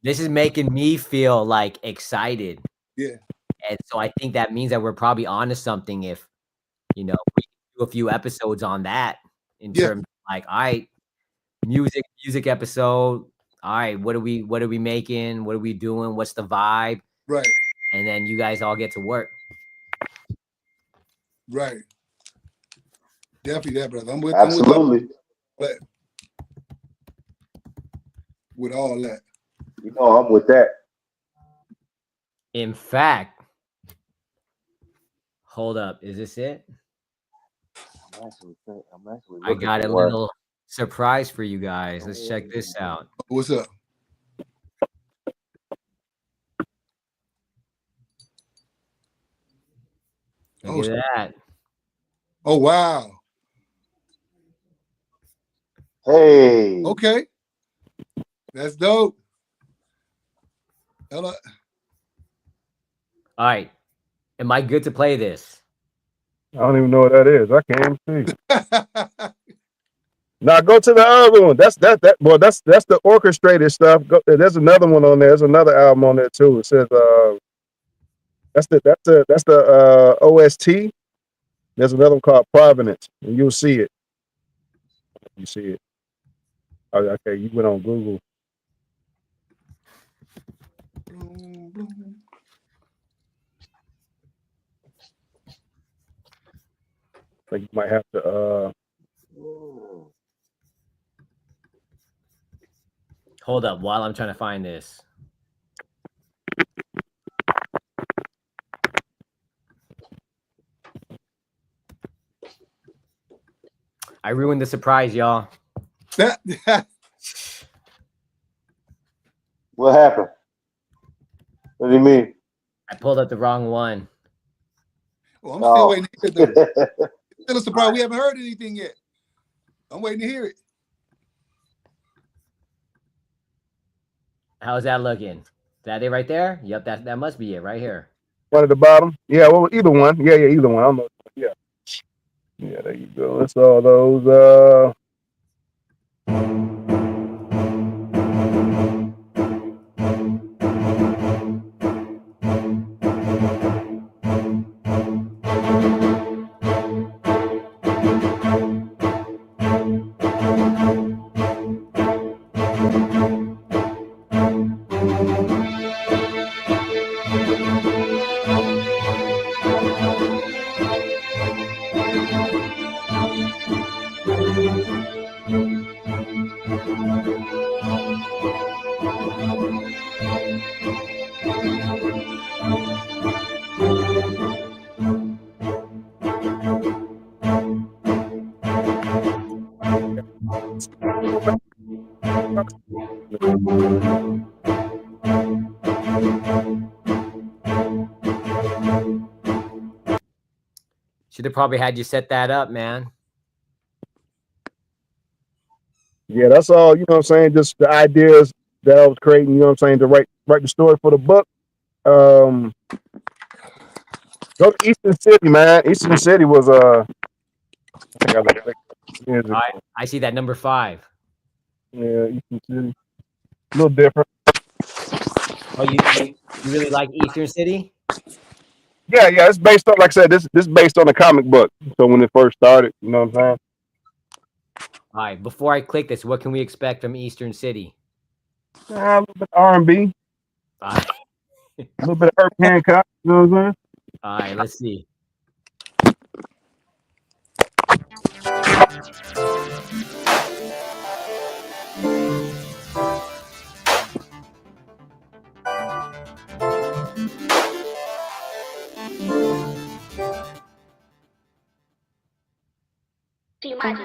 This is making me feel like excited. Yeah. And so I think that means that we're probably onto something if, we do a few episodes on that in Yeah. terms of like, all right, music episode. All right, what are we making? What are we doing? What's the vibe? Right. And then you guys all get to work. Right. Definitely that, brother. Absolutely. That with all that. You know, I'm with that. In fact, hold up, is this it? I'm actually I looking got a for one. little surprise for you guys. Let's check this out. What's up? Look at that. Oh wow. Hey. Okay. That's dope. Hello. All right. Am I good to play this? I don't even know what that is. I can't even see. Now go to the other one. That's the orchestrated stuff. There's another one on there. There's another album on there too. It says that's the OST. There's another one called Provenance, and you'll see it. You see it. Oh, okay, you went on Google. I think you might have to Hold up while I'm trying to find this. I ruined the surprise, y'all. What happened? What do you mean? I pulled up the wrong one. Well, I'm still waiting to hear it though. Oh. Still a surprise. We haven't heard anything yet. I'm waiting to hear it. How's that looking? Is that it right there? Yep, that must be it right here. one at the bottom. Yeah, well, either one. Yeah, either one. I don't know. Yeah, yeah. There you go. That's all those. Should have probably had you set that up, man. Yeah, that's all. You know what I'm saying? Just the ideas that I was creating. You know what I'm saying? To write the story for the book. Go to Eastern City, man. Eastern City was I think I like years ago. I see that number 5. Yeah, Eastern City. A little different. Oh, you really like Eastern City? Yeah. It's based on, like I said, this is based on a comic book. So when it first started, you know what I'm saying? All right. Before I click this, what can we expect from Eastern City? A little bit R&B, All a little bit of Herb Hancock. You know what I'm saying? right. Let's see. I'm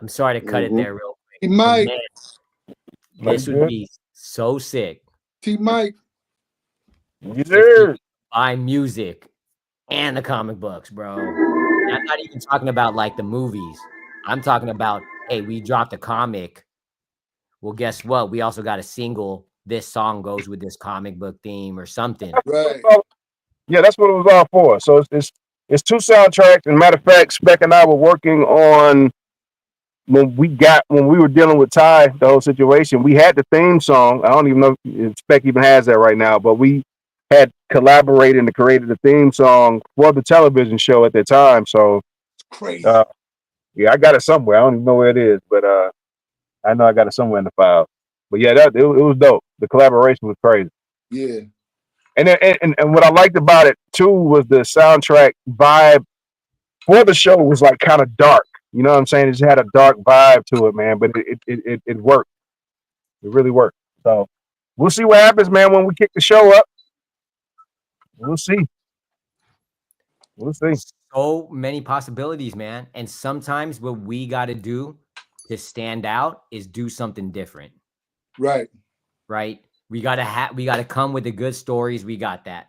sorry to cut it there real quick. T but Mike, man, this would be so sick. T Mike, Yes, If you sir. buy music and the comic books, bro. And I'm not even talking about like the movies. I'm talking about, hey, we dropped a comic. Well, guess what? We also got a single. This song goes with this comic book theme or something. right? Yeah, that's what it was all for. So it's two soundtracks. And matter of fact, Spec and I were working on when we were dealing with Ty, the whole situation. We had the theme song. I don't even know if Spec even has that right now, but we had collaborated and created the theme song for the television show at the time. So Crazy. yeah, I got it somewhere. I don't even know where it is, but I know I got it somewhere in the file. But yeah, it was dope. The collaboration was crazy. Yeah. And what I liked about it too was the soundtrack vibe for the show was like kind of dark. You know what I'm saying? It just had a dark vibe to it, man. But it worked. It really worked. So we'll see what happens, man, when we kick the show up. We'll see. We'll see. So many possibilities, man. And sometimes what we got to do to stand out is do something different. Right. Right. We got to come with the good stories. We got that.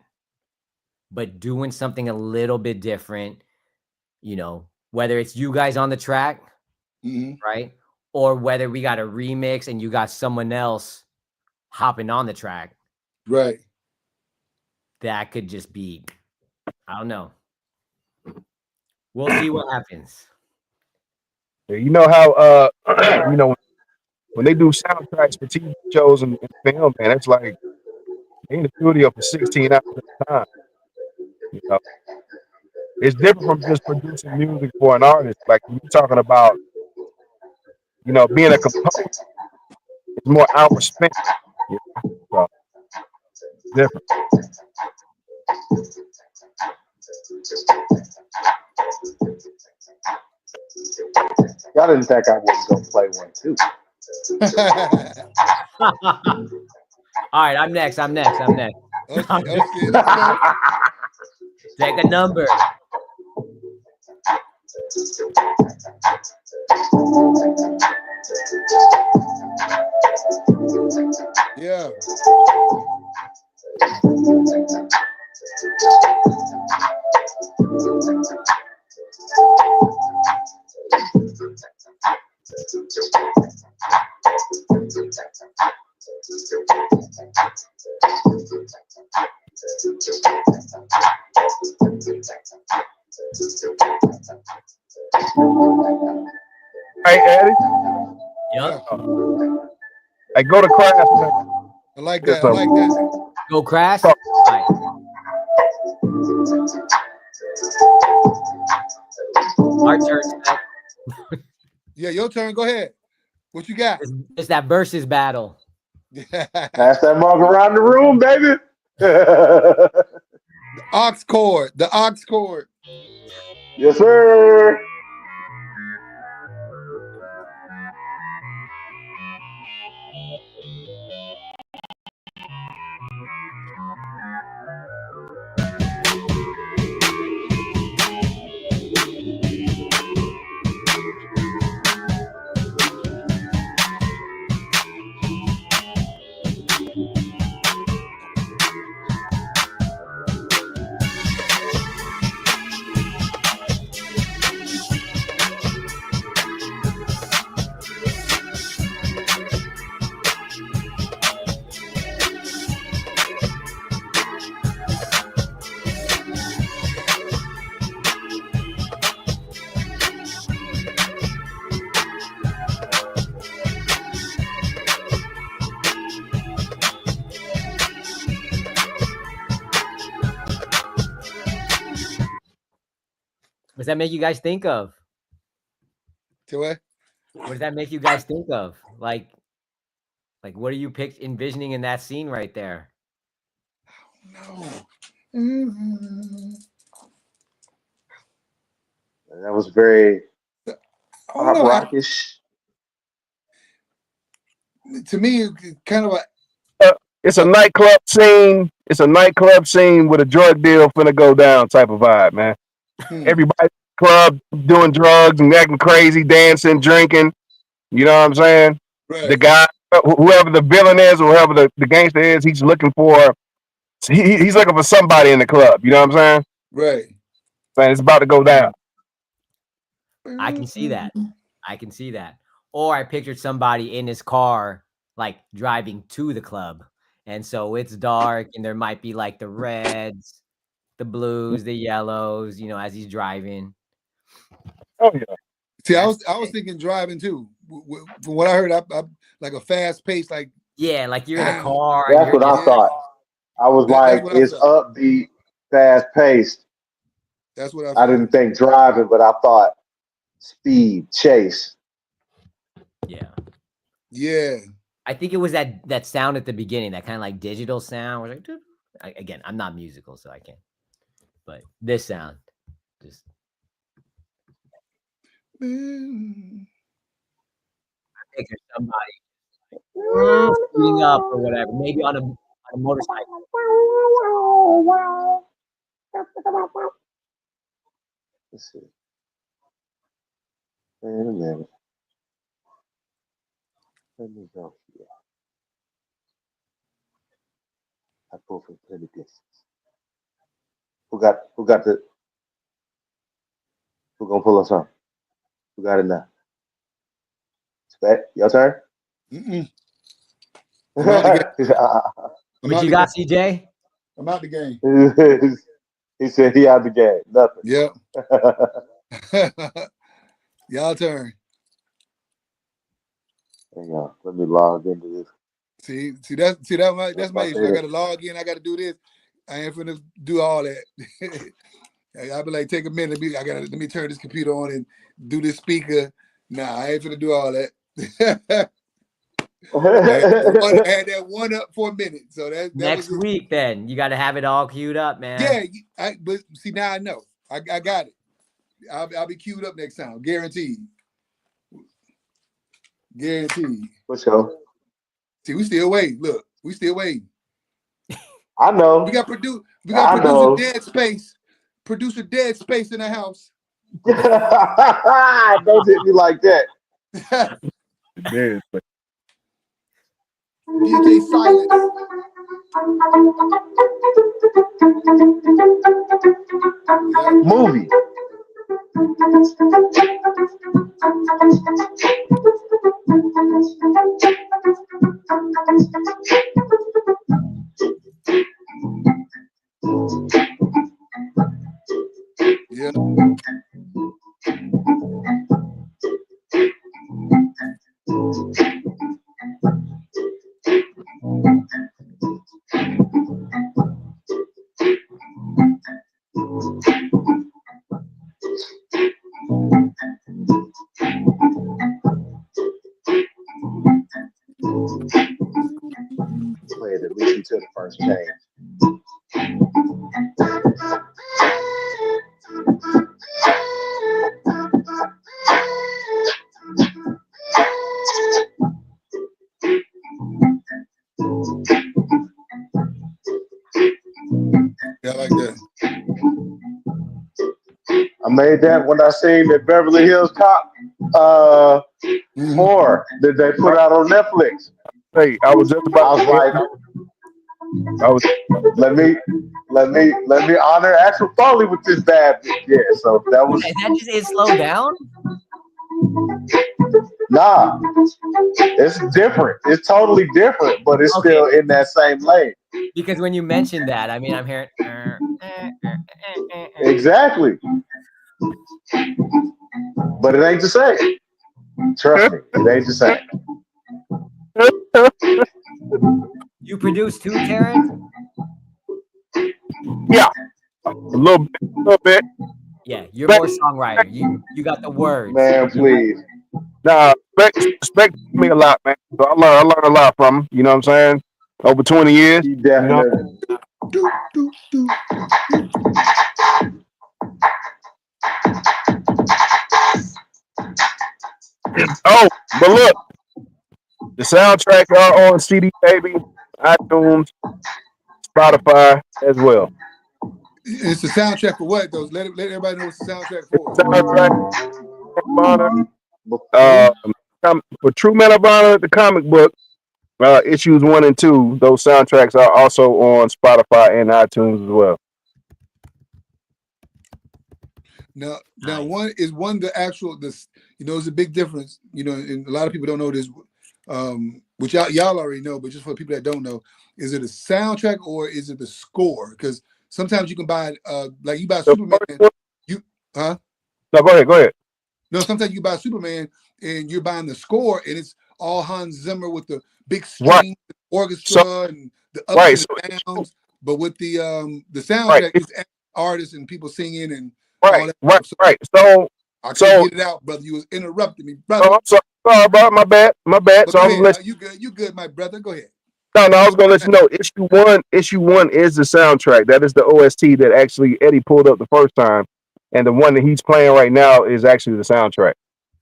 But doing something a little bit different, you know, whether it's you guys on the track, right? Or whether we got a remix and you got someone else hopping on the track. Right. That could just be, I don't know. We'll see what happens. You know how you know when they do soundtracks for TV shows and film, man, it's like they in the studio for 16 hours at a time. You know, it's different from just producing music for an artist. Like you're talking about, you know, being a composer, it's more hours spent. You know? So different. Y'all didn't think I was gonna play one too. All right, I'm next. Okay, Take a number. Yeah. Hey, Eddie. Yep. Hey, go to class. I like that. I like that. Go crash. All right. Our turn. Yeah, your turn. Go ahead. What you got? It's that versus battle. Pass that mug around the room, baby. The aux cord. The aux cord. Yes, sir. does that make you guys think of? To what? What does that make you guys think of? Like what are you envisioning in that scene right there? No. Mm-hmm. That was very Oh no. rockish. To me, kind of It's a nightclub scene. It's a nightclub scene with a drug deal finna go down type of vibe, man. Everybody in the club doing drugs and acting crazy, dancing, drinking. You know what I'm saying? right. The guy, whoever the villain is, or whoever the gangster is, he's looking for. He's looking for somebody in the club. You know what I'm saying? Right. Man, it's about to go down. I can see that. I can see that. Or I pictured somebody in his car, like driving to the club. And so it's dark and there might be like the reds, the blues, the yellows, you know, as he's driving. Oh yeah. See, I was thinking driving too. From what I heard, I like a fast pace, like yeah, like you're in a car. That's what I thought. I was like, it's upbeat, fast paced. That's what I didn't think driving, but I thought speed, chase. Yeah. Yeah. I think it was that sound at the beginning, that kind of like digital sound. Like, again, I'm not musical, so I can't. But this sound, just. I picture somebody speeding up or whatever, maybe on a motorcycle. Let's see. Wait a minute. Let me go here. I pull from plenty distance. Who got the? Who gonna pull us on? Who got it now? Your turn. What you got, CJ? I'm out the game. He said he out the game. Nothing. Yep. Y'all turn. Hang on. Let me log into this. See that's my issue. I gotta log in. I gotta do this. I ain't finna do all that. I'll be like, take a minute. Let me turn this computer on and do this speaker. Nah, I ain't finna do all that. I had that one up for a minute. So that next week, then you got to have it all queued up, man. Yeah, but see, now I know. I got it. I'll be queued up next time, guaranteed. Guaranteed. For sure. See, we still waiting. Look, we still waiting. I know. We got producer Dead Space. Producer Dead Space in the house. Don't hit me like that. DJ Silence. Movie. Yeah. Play it at least until the first change. Yeah, I like that. I made that when I seen the Beverly Hills Cop 4 that they put out on Netflix. Hey, I was just about. Let me honor Axel Foley with this bad bitch. Yeah, so that was. Is that just it slowed down? Nah, it's different. It's totally different, but it's still in that same lane. Because when you mentioned that, I mean, I'm hearing. Exactly. But it ain't the same. Trust me, it ain't the same. You produced too, Terrence? Yeah, a little bit. Yeah, you're more songwriter. You got the words. Man, please. Nah, respect me a lot, man. So I learned a lot from him. You know what I'm saying? Over 20 years. He You know. definitely. Do, do, do. Oh, but look, the soundtrack are on CD, baby, iTunes, Spotify as well. It's the soundtrack for what though? Let everybody know what's the soundtrack for. Soundtrack of Honor, For for True Men of Honor, the comic book, issues 1 and 2. Those soundtracks are also on Spotify and iTunes as well. Now, Nice. one the actual this. It's a big difference. And a lot of people don't know this, which y'all already know, but just for people that don't know, is it a soundtrack or is it the score? Because sometimes you can buy, like you buy The Superman, first one- huh? No, go ahead. No, sometimes you buy Superman and you're buying the score and it's all Hans Zimmer with the big Right. string orchestra and the ups Right, and so the downs. But with the right, soundtrack, it's artists and people singing and all right, that right, stuff. right. So, I couldn't so, get it out, brother. You was interrupting me, brother. I'm sorry, bro. My bad. But So go I'm ahead. listening. You good, my brother. Go ahead. No, I was gonna let you know. Issue one is the soundtrack. That is the OST that actually Eddie pulled up the first time, and the one that he's playing right now is actually the soundtrack.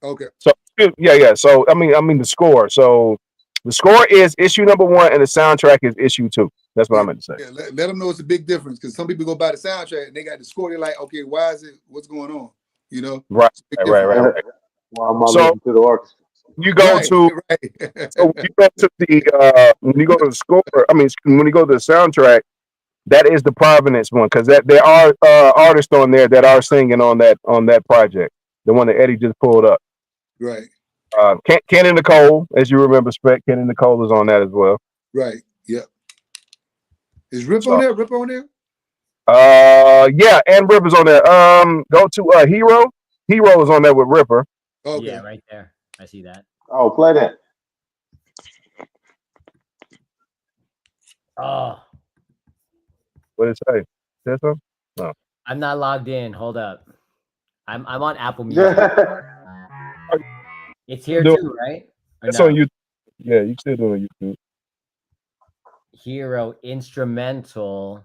Okay. So yeah. So I mean the score. So the score is issue number 1, and the soundtrack is issue 2. That's what I meant to say. Yeah, let them know it's a big difference because some people go by the soundtrack and they got the score. They're like, okay, why is it? What's going on? Right, It's a big difference. right. Why am I So listening to the orchestra? you go Right, to right. so when you go to the when you go to the score. I mean, when you go to the soundtrack. That is the Providence one because there are artists on there that are singing on that project. The one that Eddie just pulled up. Right. Ken and Nicole, as you remember, Spec. Ken and Nicole is on that as well. Right. Yep. Is Rip So, on there? Rip on there? yeah, and Ripper's on there. Go to Hero. Hero is on there with Ripper. Okay. Yeah, right there. I see that. Oh, play that. Oh, What did it say? Say something? No. I'm not logged in. Hold up. I'm on Apple Music. It's here too, right? Or It's no? on YouTube. Yeah, you still doing YouTube. Hero instrumental.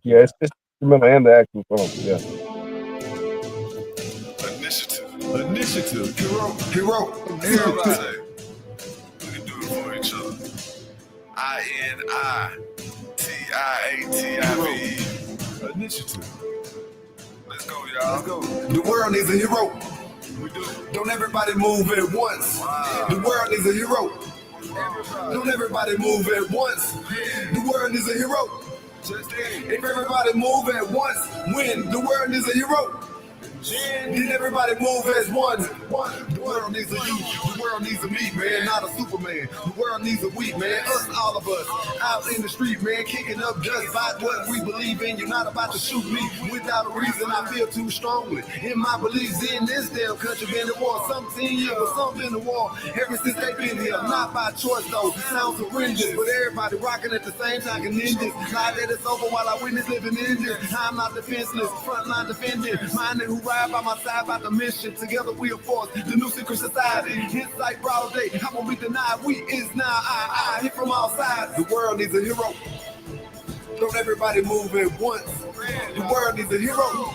Yeah, it's instrumental and the actual song. Yeah. Initiative. Hero. We can do it for each other. INITIATIVE. Initiative. Let's go, y'all. Let's go. The world needs a hero. We do. Don't everybody move at once. Wow. The world needs a hero. Don't everybody move at once. The world needs a hero. If everybody move at once, when the world needs a hero. Then everybody move as one. The world needs a you. The world needs a me, man, not a Superman. The world needs a we, man. Us, all of us, out in the street, man, kicking up dust about what we believe in. You're not about to shoot me without a reason. I feel too strongly in my beliefs in this damn country. Been in war, some 10 years, but some been in war ever since they been here. Not by choice though. Sounds horrendous, but everybody rocking at the same time. Can end this. Lie that it's over while I witness living in this. I'm not defenseless, frontline defending, minding who ride by my side about the mission. Together we are forced the new secret society. Insight broad day, how will we deny? We is now I hit from all sides. The world needs a hero. Don't everybody move at once. The world needs a hero.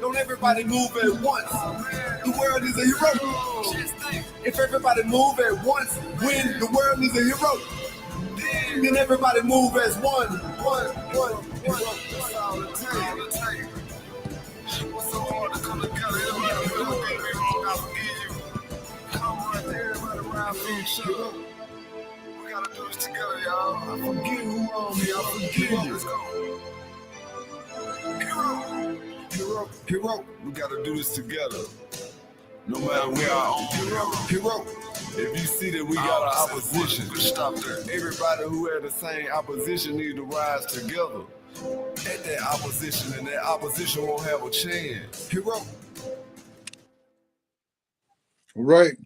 Don't everybody move at once. The world needs a hero. If everybody move at once, when the world needs a hero, then everybody move as one. That's all it takes. What's so hard to come together? It don't matter who did me wrong, I forgive you. Come right there, everybody around for each other. We gotta do this together, y'all. I forgive who wronged me, I forgive you. Let's go. Hero. We gotta do this together. No matter where I own. Hero. If you see that we got an opposition, stop there. Everybody who had the same opposition need to rise together. At that opposition, and that opposition won't have a chance. Hero. All right.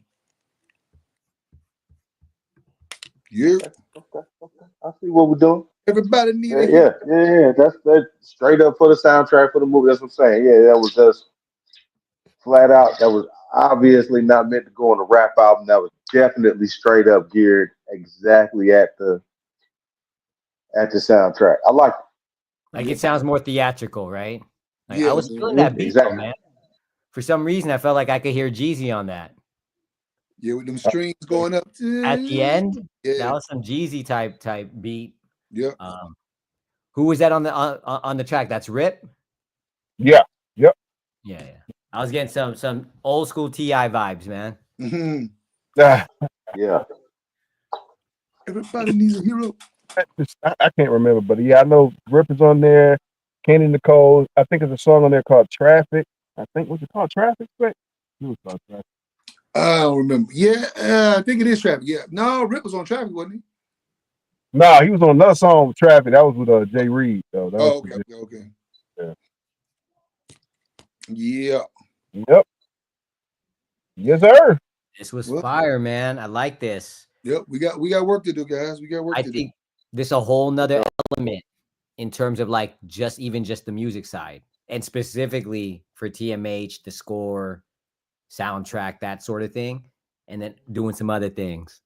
Yeah. I see what we're doing. Everybody need a hero. Yeah. That's straight up for the soundtrack for the movie. That's what I'm saying. Yeah, that was just flat out. That was obviously not meant to go on a rap album. That was definitely straight up geared exactly at the soundtrack. I like Like it sounds more theatrical, right? Like I Yeah, was man. feeling that beat though, exactly. man. For some reason, I felt like I could hear Jeezy on that. Yeah, with them strings going up. At the end, that Yeah, was some Jeezy type beat. yeah. Who was that on the track? That's Rip. Yeah. Yep. Yeah. I was getting some old school Ti vibes, man. Hmm. Ah, Yeah. Everybody needs a hero. I can't remember, but yeah, I know Rip is on there. Kenny Nicole. I think there's a song on there called Traffic. I think what's it called? Traffic? Right? It was called Traffic. I don't remember. Yeah, I think it is Traffic. Yeah. No, Rip was on Traffic, wasn't he? No, he was on another song with Traffic. That was with Jay Reed, though. That was Oh, okay. yeah. Yeah. Yep. Yes, sir. This was Well, fire, man. I like this. yep. We got work to do, guys. We got work I to think there's a whole nother element in terms of like just the music side, and specifically for TMH, the score, soundtrack, that sort of thing, and then doing some other things.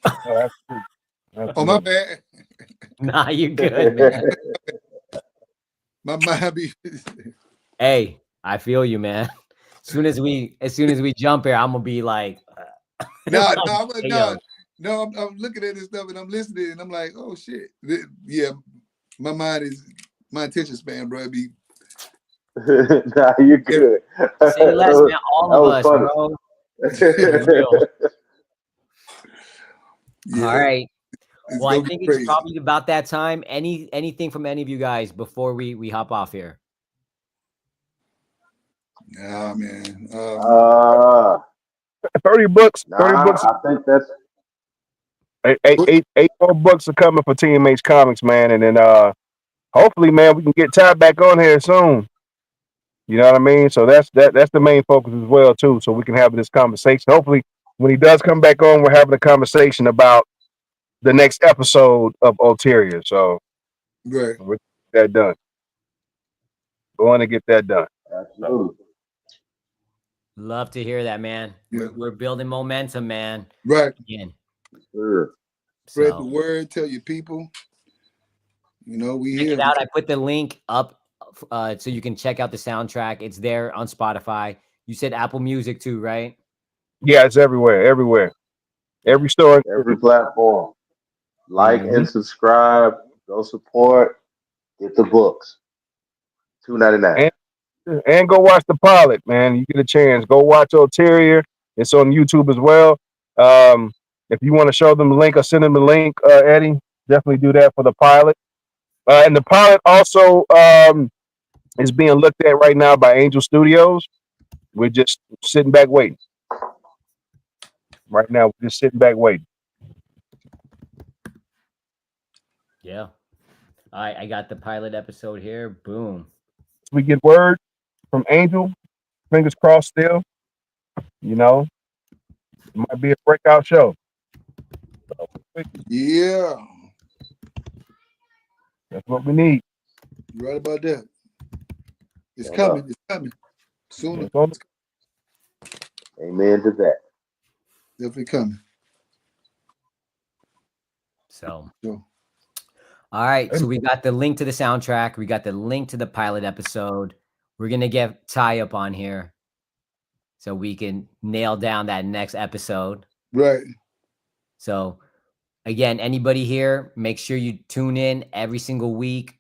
Oh, that's true. do. Oh, my bad. Nah, you good, man. My mind be. Hey, I feel you, man. As soon as we jump here, I'm gonna be like, No, hey, yo. I'm looking at this stuff and I'm listening and I'm like, oh shit. Yeah, my attention span, bro. Be Nah, you're good. Say less, man. All of us, funny. bro. For real. yeah. All right. It's Well, I gonna be think crazy. it's probably about that time. Anything from any of you guys before we hop off here? Nah, man. 30 books. 30 Nah, books. I think that's Eight more books are coming for TMH Comics, man. And then hopefully, man, we can get Ty back on here soon. You know what I mean? So that's the main focus as well, too. So we can have this conversation. Hopefully, when he does come back on, we're having a conversation about the next episode of Ulterior. So right. we'll get that done. Going to get that done. absolutely. Love to hear that, man. Yeah. We're building momentum, man. Right. Again. Sure. Spread the So word, tell your people. You know, we check here. it out. I put the link up so you can check out the soundtrack. It's there on Spotify. You said Apple Music too, right? Yeah, it's everywhere. Every store. Every platform. Like and subscribe. Go support. Get the books. $2.99. And go watch the pilot, man. You get a chance. Go watch Ulterior. It's on YouTube as well. If you want to show them the link or send them the link, Eddie, definitely do that for the pilot. And the pilot also is being looked at right now by Angel Studios. We're just sitting back waiting. Right now, we're just sitting back waiting. Yeah. All right, I got the pilot episode here. Boom. We get word from Angel. Fingers crossed still. You know, it might be a breakout show. Yeah. That's what we need. You're right about that. It's coming. It's coming. Sooner. Amen to that. Definitely coming. So So, all right, so we got the link to the soundtrack. We got the link to the pilot episode. We're gonna get Ty up on here so we can nail down that next episode. right. So again, anybody here, make sure you tune in every single week.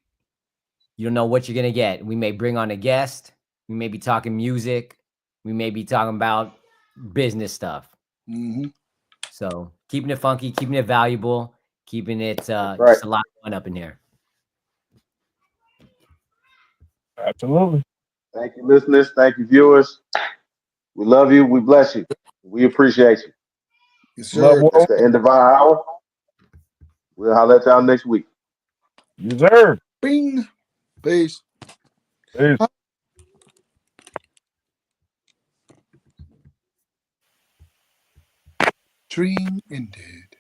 You don't know what you're gonna get. We may bring on a guest. We may be talking music. We may be talking about business stuff. Mm-hmm. So keeping it funky, keeping it valuable, keeping it just a lot of fun up in here. Absolutely. Thank you, listeners. Thank you, viewers. We love you. We bless you. We appreciate you. Yes, sir. That's the end of our hour. We'll holler at y'all next week. Yes, sir. Bing. Peace. Peace. Dream ended.